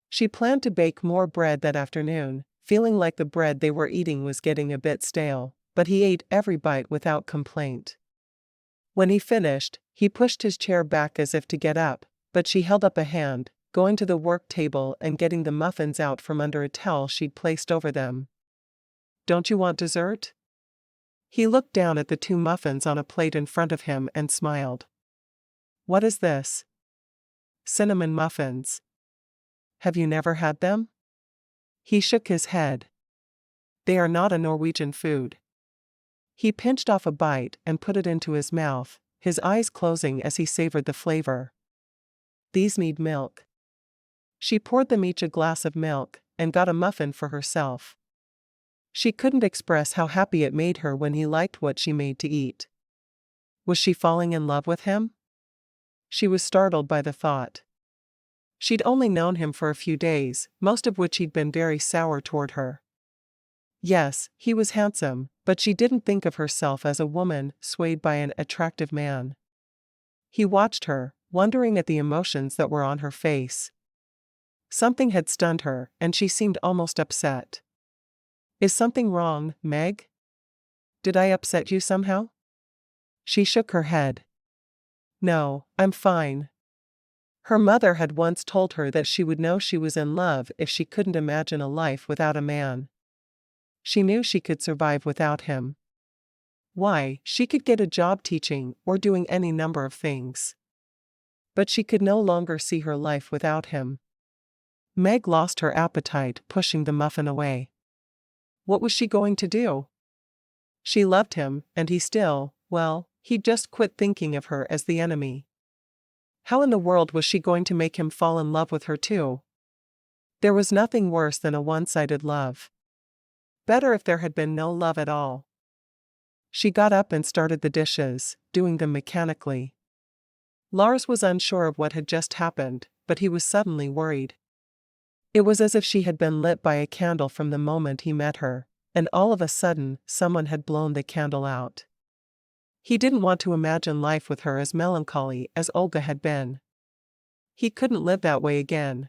She planned to bake more bread that afternoon, feeling like the bread they were eating was getting a bit stale, but he ate every bite without complaint. When he finished, he pushed his chair back as if to get up, but she held up a hand, going to the work table and getting the muffins out from under a towel she'd placed over them. "Don't you want dessert?" He looked down at the 2 muffins on a plate in front of him and smiled. "What is this?" "Cinnamon muffins." "Have you never had them?" He shook his head. "They are not a Norwegian food." He pinched off a bite and put it into his mouth, his eyes closing as he savored the flavor. "These need milk." She poured them each a glass of milk and got a muffin for herself. She couldn't express how happy it made her when he liked what she made to eat. Was she falling in love with him? She was startled by the thought. She'd only known him for a few days, most of which he'd been very sour toward her. Yes, he was handsome, but she didn't think of herself as a woman swayed by an attractive man. He watched her, wondering at the emotions that were on her face. Something had stunned her, and she seemed almost upset. "Is something wrong, Meg? Did I upset you somehow?" She shook her head. "No, I'm fine." Her mother had once told her that she would know she was in love if she couldn't imagine a life without a man. She knew she could survive without him. Why, she could get a job teaching or doing any number of things. But she could no longer see her life without him. Meg lost her appetite, pushing the muffin away. What was she going to do? She loved him, and he still, well, he'd just quit thinking of her as the enemy. How in the world was she going to make him fall in love with her too? There was nothing worse than a one-sided love. Better if there had been no love at all. She got up and started the dishes, doing them mechanically. Lars was unsure of what had just happened, but he was suddenly worried. It was as if she had been lit by a candle from the moment he met her, and all of a sudden, someone had blown the candle out. He didn't want to imagine life with her as melancholy as Olga had been. He couldn't live that way again.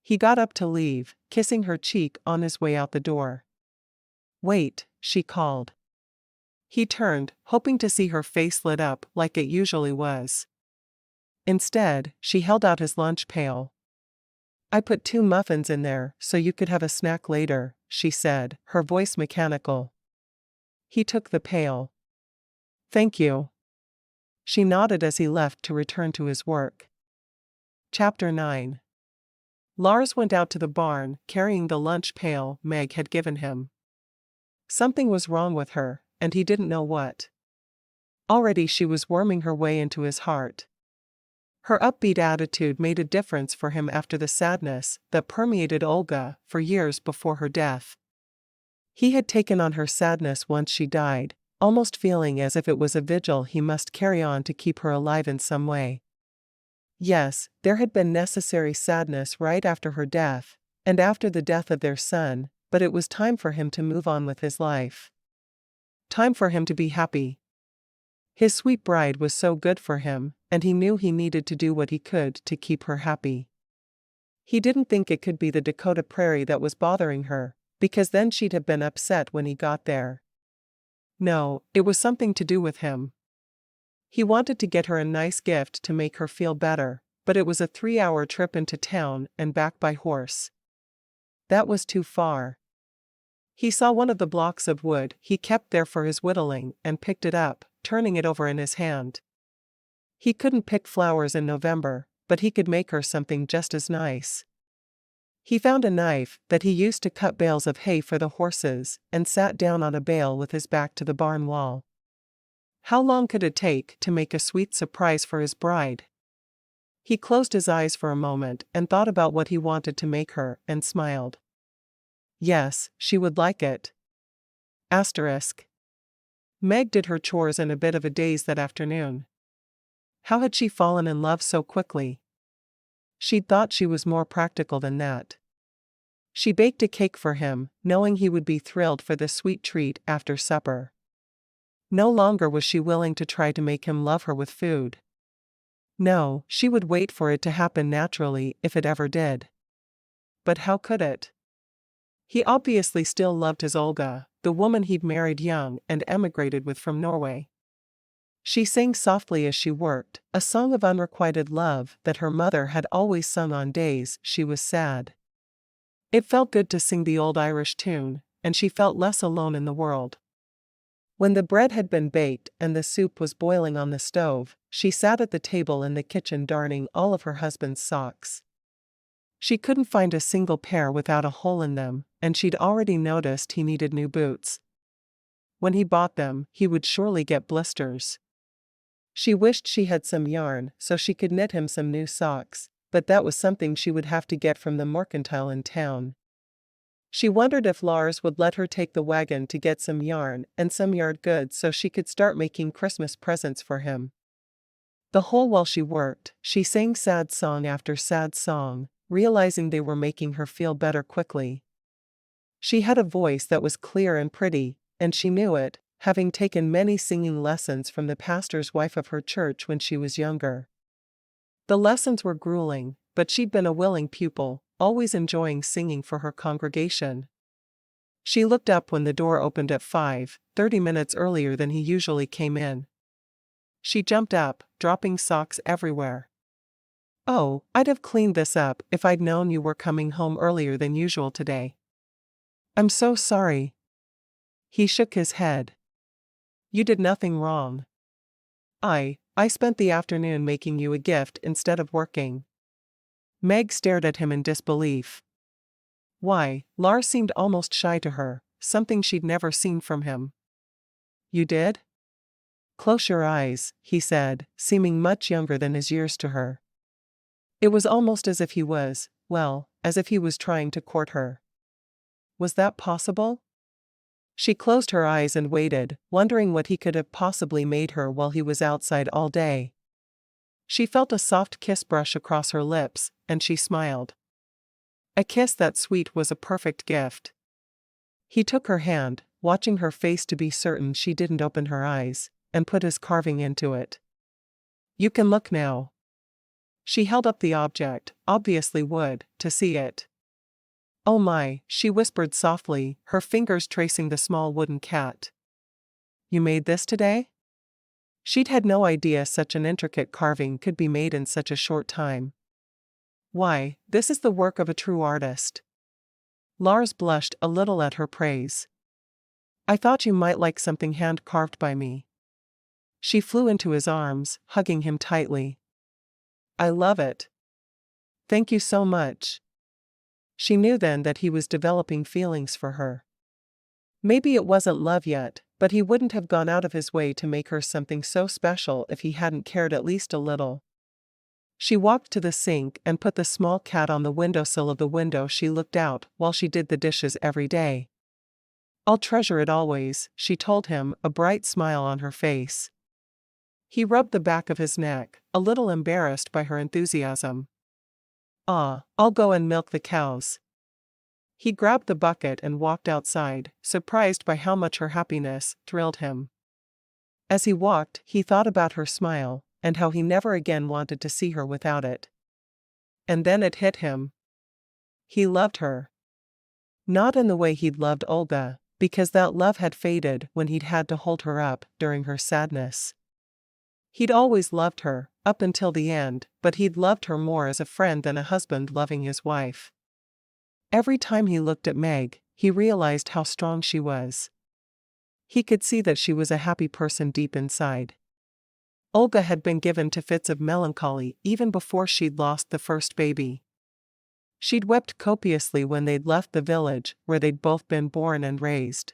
He got up to leave, kissing her cheek on his way out the door. "Wait," she called. He turned, hoping to see her face lit up like it usually was. Instead, she held out his lunch pail. "I put 2 muffins in there so you could have a snack later," she said, her voice mechanical. He took the pail. "Thank you." She nodded as he left to return to his work. Chapter 9. Lars went out to the barn, carrying the lunch pail Meg had given him. Something was wrong with her, and he didn't know what. Already she was worming her way into his heart. Her upbeat attitude made a difference for him after the sadness that permeated Olga for years before her death. He had taken on her sadness once she died, almost feeling as if it was a vigil he must carry on to keep her alive in some way. Yes, there had been necessary sadness right after her death, and after the death of their son, but it was time for him to move on with his life. Time for him to be happy. His sweet bride was so good for him, and he knew he needed to do what he could to keep her happy. He didn't think it could be the Dakota Prairie that was bothering her, because then she'd have been upset when he got there. No, it was something to do with him. He wanted to get her a nice gift to make her feel better, but it was a 3-hour trip into town and back by horse. That was too far. He saw one of the blocks of wood he kept there for his whittling and picked it up, turning it over in his hand. He couldn't pick flowers in November, but he could make her something just as nice. He found a knife that he used to cut bales of hay for the horses and sat down on a bale with his back to the barn wall. How long could it take to make a sweet surprise for his bride? He closed his eyes for a moment and thought about what he wanted to make her and smiled. Yes, she would like it. Asterisk. Meg did her chores in a bit of a daze that afternoon. How had she fallen in love so quickly? She'd thought she was more practical than that. She baked a cake for him, knowing he would be thrilled for the sweet treat after supper. No longer was she willing to try to make him love her with food. No, she would wait for it to happen naturally if it ever did. But how could it? He obviously still loved his Olga, the woman he'd married young and emigrated with from Norway. She sang softly as she worked, a song of unrequited love that her mother had always sung on days she was sad. It felt good to sing the old Irish tune, and she felt less alone in the world. When the bread had been baked and the soup was boiling on the stove, she sat at the table in the kitchen darning all of her husband's socks. She couldn't find a single pair without a hole in them, and she'd already noticed he needed new boots. When he bought them, he would surely get blisters. She wished she had some yarn so she could knit him some new socks, but that was something she would have to get from the mercantile in town. She wondered if Lars would let her take the wagon to get some yarn and some yard goods so she could start making Christmas presents for him. The whole while she worked, she sang sad song after sad song, realizing they were making her feel better quickly. She had a voice that was clear and pretty, and she knew it, having taken many singing lessons from the pastor's wife of her church when she was younger. The lessons were grueling, but she'd been a willing pupil, always enjoying singing for her congregation. She looked up when the door opened at 5, 30 minutes earlier than he usually came in. She jumped up, dropping socks everywhere. "Oh, I'd have cleaned this up if I'd known you were coming home earlier than usual today. I'm so sorry." He shook his head. "You did nothing wrong. I spent the afternoon making you a gift instead of working." Meg stared at him in disbelief. Why, Lars seemed almost shy to her, something she'd never seen from him. "You did?" "Close your eyes," he said, seeming much younger than his years to her. It was almost as if he was, well, as if he was trying to court her. Was that possible? She closed her eyes and waited, wondering what he could have possibly made her while he was outside all day. She felt a soft kiss brush across her lips, and she smiled. A kiss that sweet was a perfect gift. He took her hand, watching her face to be certain she didn't open her eyes, and put his carving into it. "You can look now." She held up the object, obviously wood, to see it. "Oh my," she whispered softly, her fingers tracing the small wooden cat. "You made this today?" She'd had no idea such an intricate carving could be made in such a short time. "Why, this is the work of a true artist." Lars blushed a little at her praise. "I thought you might like something hand-carved by me." She flew into his arms, hugging him tightly. "I love it. Thank you so much." She knew then that he was developing feelings for her. Maybe it wasn't love yet, but he wouldn't have gone out of his way to make her something so special if he hadn't cared at least a little. She walked to the sink and put the small cat on the windowsill of the window she looked out while she did the dishes every day. "I'll treasure it always," she told him, a bright smile on her face. He rubbed the back of his neck, a little embarrassed by her enthusiasm. "I'll go and milk the cows." He grabbed the bucket and walked outside, surprised by how much her happiness thrilled him. As he walked, he thought about her smile, and how he never again wanted to see her without it. And then it hit him. He loved her. Not in the way he'd loved Olga, because that love had faded when he'd had to hold her up during her sadness. He'd always loved her, up until the end, but he'd loved her more as a friend than a husband loving his wife. Every time he looked at Meg, he realized how strong she was. He could see that she was a happy person deep inside. Olga had been given to fits of melancholy even before she'd lost the first baby. She'd wept copiously when they'd left the village where they'd both been born and raised.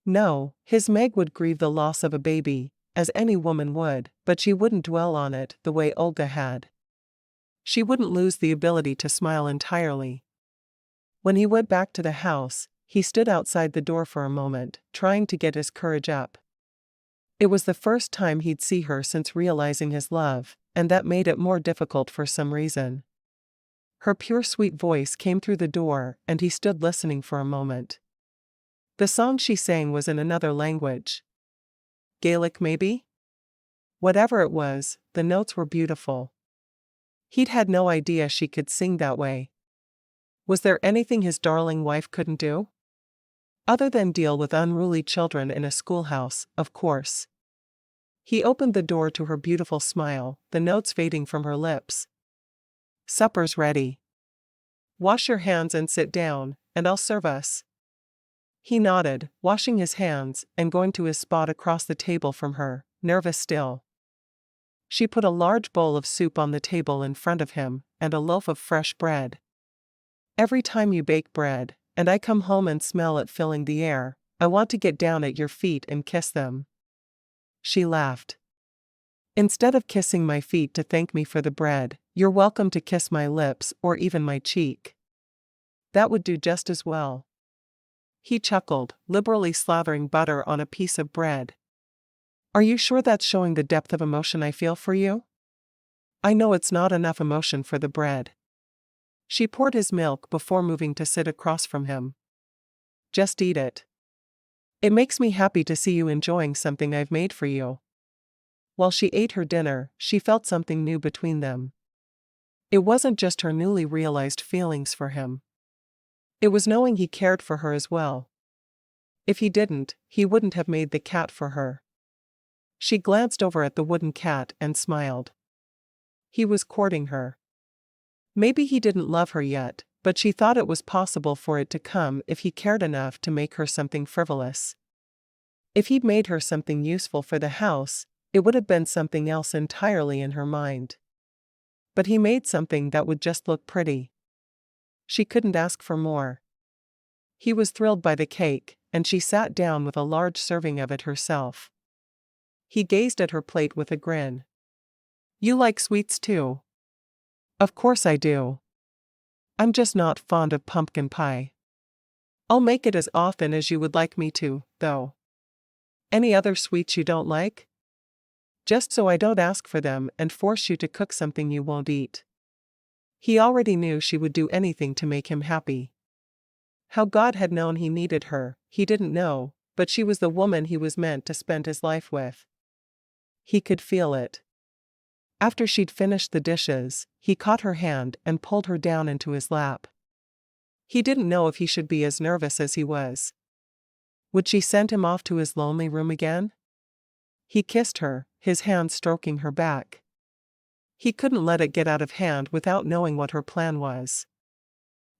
No, his Meg would grieve the loss of a baby, as any woman would, but she wouldn't dwell on it the way Olga had. She wouldn't lose the ability to smile entirely. When he went back to the house, he stood outside the door for a moment, trying to get his courage up. It was the first time he'd see her since realizing his love, and that made it more difficult for some reason. Her pure sweet voice came through the door, and he stood listening for a moment. The song she sang was in another language. Gaelic maybe? Whatever it was, the notes were beautiful. He'd had no idea she could sing that way. Was there anything his darling wife couldn't do? Other than deal with unruly children in a schoolhouse, of course. He opened the door to her beautiful smile, the notes fading from her lips. Supper's ready. Wash your hands and sit down, and I'll serve us. He nodded, washing his hands, and going to his spot across the table from her, nervous still. She put a large bowl of soup on the table in front of him, and a loaf of fresh bread. Every time you bake bread, and I come home and smell it filling the air, I want to get down at your feet and kiss them. She laughed. Instead of kissing my feet to thank me for the bread, you're welcome to kiss my lips or even my cheek. That would do just as well. He chuckled, liberally slathering butter on a piece of bread. Are you sure that's showing the depth of emotion I feel for you? I know it's not enough emotion for the bread. She poured his milk before moving to sit across from him. Just eat it. It makes me happy to see you enjoying something I've made for you. While she ate her dinner, she felt something new between them. It wasn't just her newly realized feelings for him. It was knowing he cared for her as well. If he didn't, he wouldn't have made the cat for her. She glanced over at the wooden cat and smiled. He was courting her. Maybe he didn't love her yet, but she thought it was possible for it to come if he cared enough to make her something frivolous. If he'd made her something useful for the house, it would have been something else entirely in her mind. But he made something that would just look pretty. She couldn't ask for more. He was thrilled by the cake, and she sat down with a large serving of it herself. He gazed at her plate with a grin. You like sweets too? Of course I do. I'm just not fond of pumpkin pie. I'll make it as often as you would like me to, though. Any other sweets you don't like? Just so I don't ask for them and force you to cook something you won't eat. He already knew she would do anything to make him happy. How God had known he needed her, he didn't know, but she was the woman he was meant to spend his life with. He could feel it. After she'd finished the dishes, he caught her hand and pulled her down into his lap. He didn't know if he should be as nervous as he was. Would she send him off to his lonely room again? He kissed her, his hand stroking her back. He couldn't let it get out of hand without knowing what her plan was.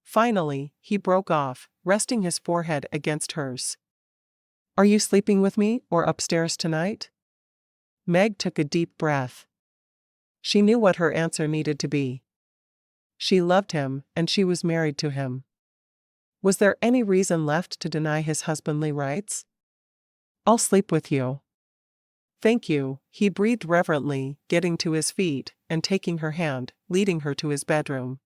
Finally, he broke off, resting his forehead against hers. Are you sleeping with me or upstairs tonight? Meg took a deep breath. She knew what her answer needed to be. She loved him, and she was married to him. Was there any reason left to deny his husbandly rights? I'll sleep with you. Thank you, he breathed reverently, getting to his feet, and taking her hand, leading her to his bedroom.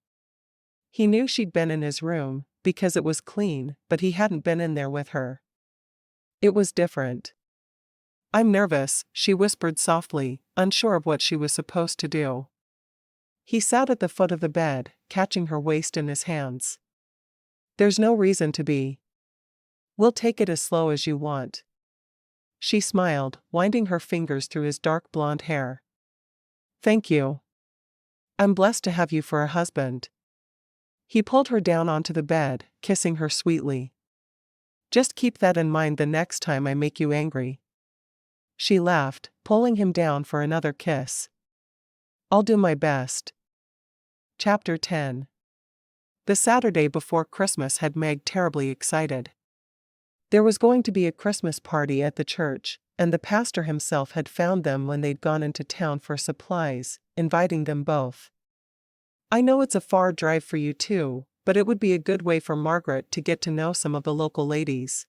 He knew she'd been in his room, because it was clean, but he hadn't been in there with her. It was different. I'm nervous, she whispered softly, unsure of what she was supposed to do. He sat at the foot of the bed, catching her waist in his hands. There's no reason to be. We'll take it as slow as you want. She smiled, winding her fingers through his dark blonde hair. Thank you. I'm blessed to have you for a husband. He pulled her down onto the bed, kissing her sweetly. Just keep that in mind the next time I make you angry. She laughed, pulling him down for another kiss. I'll do my best. Chapter 10. The Saturday before Christmas had Meg terribly excited. There was going to be a Christmas party at the church, and the pastor himself had found them when they'd gone into town for supplies, inviting them both. I know it's a far drive for you too, but it would be a good way for Margaret to get to know some of the local ladies.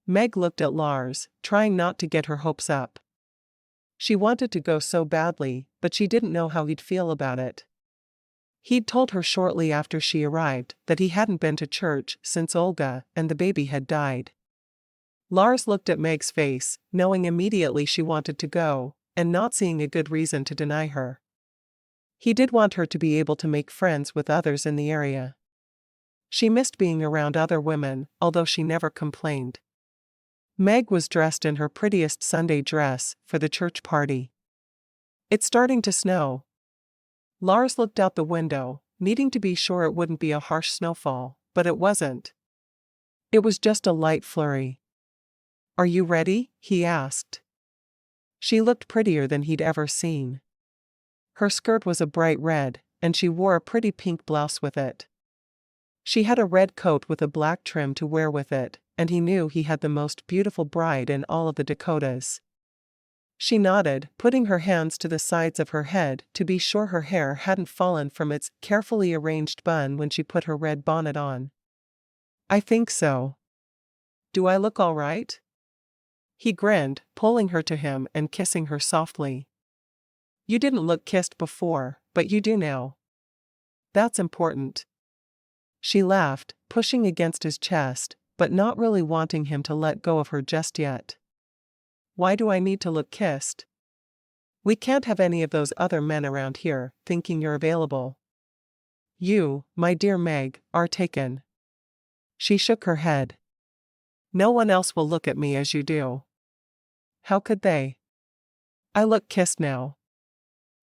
Meg looked at Lars, trying not to get her hopes up. She wanted to go so badly, but she didn't know how he'd feel about it. He'd told her shortly after she arrived that he hadn't been to church since Olga and the baby had died. Lars looked at Meg's face, knowing immediately she wanted to go, and not seeing a good reason to deny her. He did want her to be able to make friends with others in the area. She missed being around other women, although she never complained. Meg was dressed in her prettiest Sunday dress for the church party. It's starting to snow. Lars looked out the window, needing to be sure it wouldn't be a harsh snowfall, but it wasn't. It was just a light flurry. "Are you ready?" he asked. She looked prettier than he'd ever seen. Her skirt was a bright red, and she wore a pretty pink blouse with it. She had a red coat with a black trim to wear with it, and he knew he had the most beautiful bride in all of the Dakotas. She nodded, putting her hands to the sides of her head to be sure her hair hadn't fallen from its carefully arranged bun when she put her red bonnet on. "I think so. Do I look all right?" He grinned, pulling her to him and kissing her softly. "You didn't look kissed before, but you do now. That's important." She laughed, pushing against his chest, but not really wanting him to let go of her just yet. "Why do I need to look kissed? We can't have any of those other men around here thinking you're available. You, my dear Meg, are taken." She shook her head. "No one else will look at me as you do." "How could they? I look kissed now.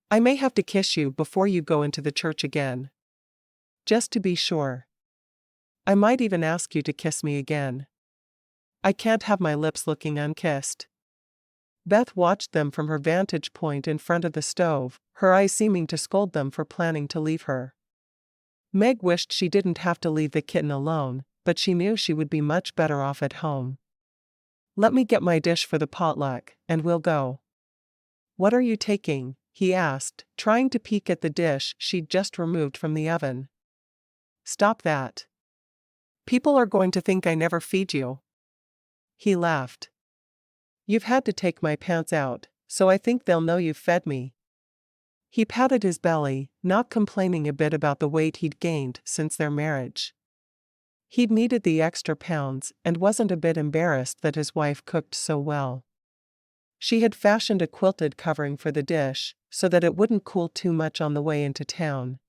I may have to kiss you before you go into the church again. Just to be sure. I might even ask you to kiss me again. I can't have my lips looking unkissed." Beth watched them from her vantage point in front of the stove, her eyes seeming to scold them for planning to leave her. Meg wished she didn't have to leave the kitten alone, but she knew she would be much better off at home. "Let me get my dish for the potluck, and we'll go." "What are you taking?" he asked, trying to peek at the dish she'd just removed from the oven. "Stop that. People are going to think I never feed you." He laughed. "You've had to take my pants out, so I think they'll know you've fed me." He patted his belly, not complaining a bit about the weight he'd gained since their marriage. He'd needed the extra pounds and wasn't a bit embarrassed that his wife cooked so well. She had fashioned a quilted covering for the dish, so that it wouldn't cool too much on the way into town.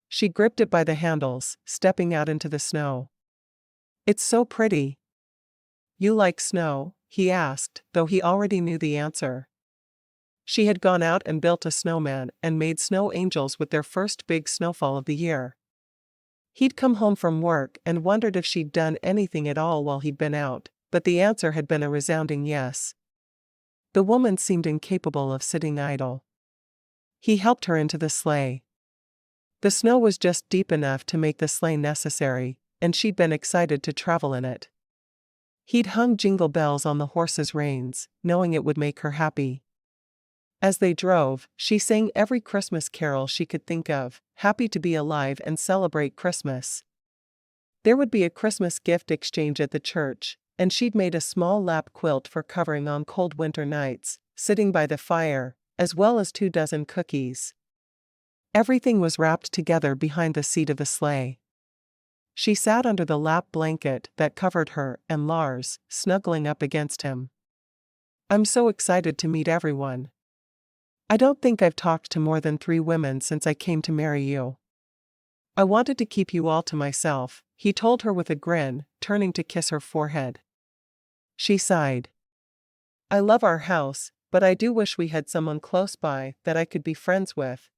She gripped it by the handles, stepping out into the snow. "It's so pretty." "You like snow?" he asked, though he already knew the answer. She had gone out and built a snowman and made snow angels with their first big snowfall of the year. He'd come home from work and wondered if she'd done anything at all while he'd been out, but the answer had been a resounding yes. The woman seemed incapable of sitting idle. He helped her into the sleigh. The snow was just deep enough to make the sleigh necessary, and she'd been excited to travel in it. He'd hung jingle bells on the horse's reins, knowing it would make her happy. As they drove, she sang every Christmas carol she could think of, happy to be alive and celebrate Christmas. There would be a Christmas gift exchange at the church, and she'd made a small lap quilt for covering on cold winter nights, sitting by the fire, as well as 24 cookies. Everything was wrapped together behind the seat of the sleigh. She sat under the lap blanket that covered her and Lars, snuggling up against him. "I'm so excited to meet everyone. I don't think I've talked to more than 3 women since I came to marry you. I wanted to keep you all to myself," he told her with a grin, turning to kiss her forehead. She sighed. "I love our house, but I do wish we had someone close by that I could be friends with."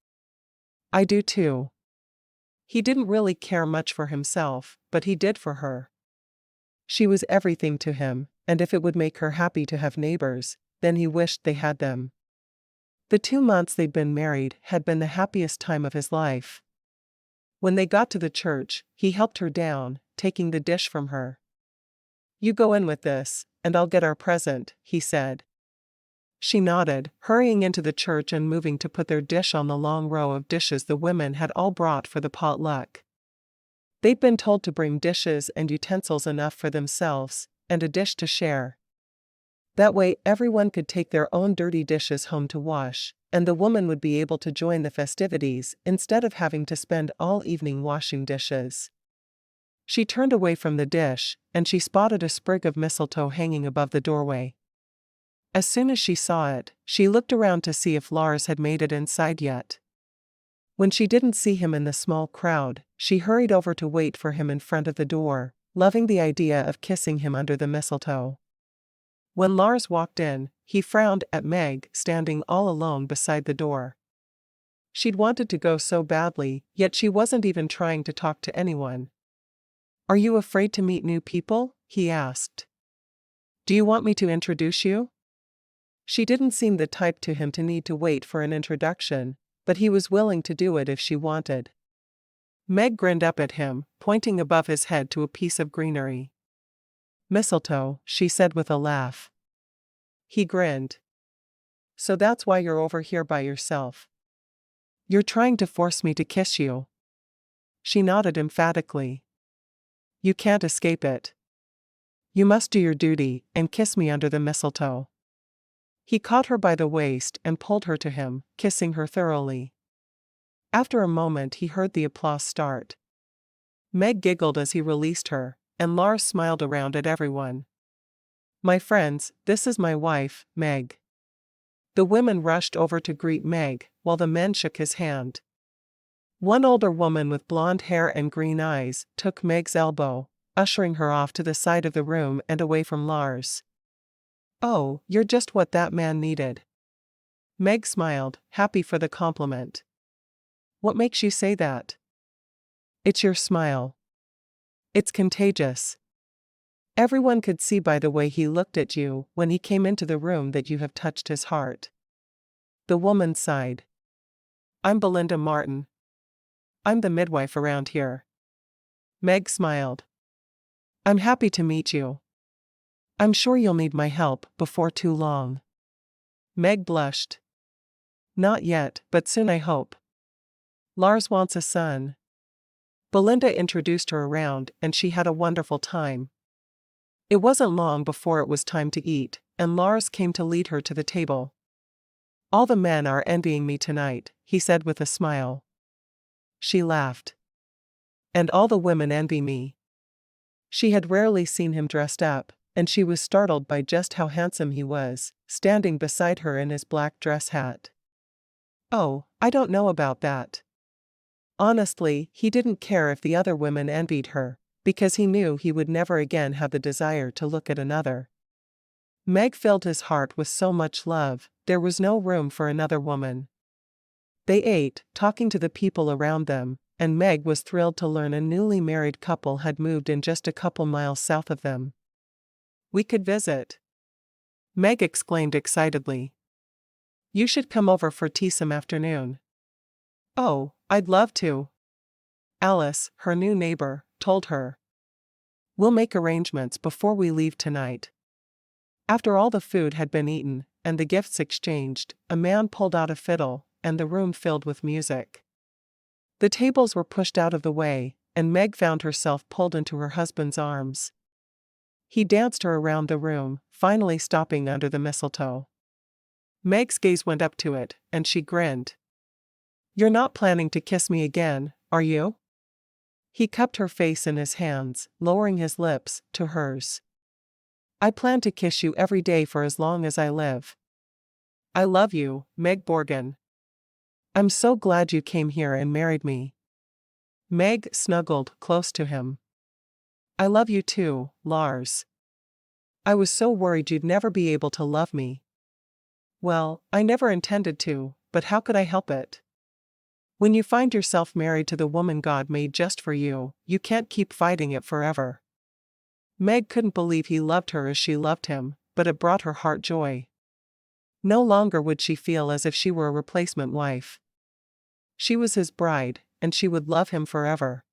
"I do too." He didn't really care much for himself, but he did for her. She was everything to him, and if it would make her happy to have neighbors, then he wished they had them. The 2 months they'd been married had been the happiest time of his life. When they got to the church, he helped her down, taking the dish from her. "You go in with this, and I'll get our present," he said. She nodded, hurrying into the church and moving to put their dish on the long row of dishes the women had all brought for the potluck. They'd been told to bring dishes and utensils enough for themselves, and a dish to share. That way everyone could take their own dirty dishes home to wash, and the woman would be able to join the festivities instead of having to spend all evening washing dishes. She turned away from the dish, and she spotted a sprig of mistletoe hanging above the doorway. As soon as she saw it, she looked around to see if Lars had made it inside yet. When she didn't see him in the small crowd, she hurried over to wait for him in front of the door, loving the idea of kissing him under the mistletoe. When Lars walked in, he frowned at Meg standing all alone beside the door. She'd wanted to go so badly, yet she wasn't even trying to talk to anyone. "Are you afraid to meet new people?" he asked. "Do you want me to introduce you?" She didn't seem the type to him to need to wait for an introduction, but he was willing to do it if she wanted. Meg grinned up at him, pointing above his head to a piece of greenery. "Mistletoe," she said with a laugh. He grinned. "So that's why you're over here by yourself? You're trying to force me to kiss you?" She nodded emphatically. "You can't escape it. You must do your duty and kiss me under the mistletoe." He caught her by the waist and pulled her to him, kissing her thoroughly. After a moment he heard the applause start. Meg giggled as he released her, and Lars smiled around at everyone. "My friends, this is my wife, Meg." The women rushed over to greet Meg, while the men shook his hand. One older woman with blonde hair and green eyes took Meg's elbow, ushering her off to the side of the room and away from Lars. "Oh, you're just what that man needed." Meg smiled, happy for the compliment. "What makes you say that?" "It's your smile. It's contagious. Everyone could see by the way he looked at you when he came into the room that you have touched his heart." The woman sighed. "I'm Belinda Martin. I'm the midwife around here." Meg smiled. "I'm happy to meet you. I'm sure you'll need my help before too long." Meg blushed. "Not yet, but soon I hope. Lars wants a son." Belinda introduced her around and she had a wonderful time. It wasn't long before it was time to eat, and Lars came to lead her to the table. "All the men are envying me tonight," he said with a smile. She laughed. "And all the women envy me." She had rarely seen him dressed up, and she was startled by just how handsome he was, standing beside her in his black dress hat. "Oh, I don't know about that." Honestly, he didn't care if the other women envied her, because he knew he would never again have the desire to look at another. Meg filled his heart with so much love, there was no room for another woman. They ate, talking to the people around them, and Meg was thrilled to learn a newly married couple had moved in just a couple miles south of them. "We could visit," Meg exclaimed excitedly. "You should come over for tea some afternoon." "Oh, I'd love to," Alice, her new neighbor, told her. "We'll make arrangements before we leave tonight." After all the food had been eaten, and the gifts exchanged, a man pulled out a fiddle, and the room filled with music. The tables were pushed out of the way, and Meg found herself pulled into her husband's arms. He danced her around the room, finally stopping under the mistletoe. Meg's gaze went up to it, and she grinned. "You're not planning to kiss me again, are you?" He cupped her face in his hands, lowering his lips to hers. "I plan to kiss you every day for as long as I live. I love you, Meg Borgen. I'm so glad you came here and married me." Meg snuggled close to him. "I love you too, Lars. I was so worried you'd never be able to love me." "Well, I never intended to, but how could I help it? When you find yourself married to the woman God made just for you, you can't keep fighting it forever." Meg couldn't believe he loved her as she loved him, but it brought her heart joy. No longer would she feel as if she were a replacement wife. She was his bride, and she would love him forever.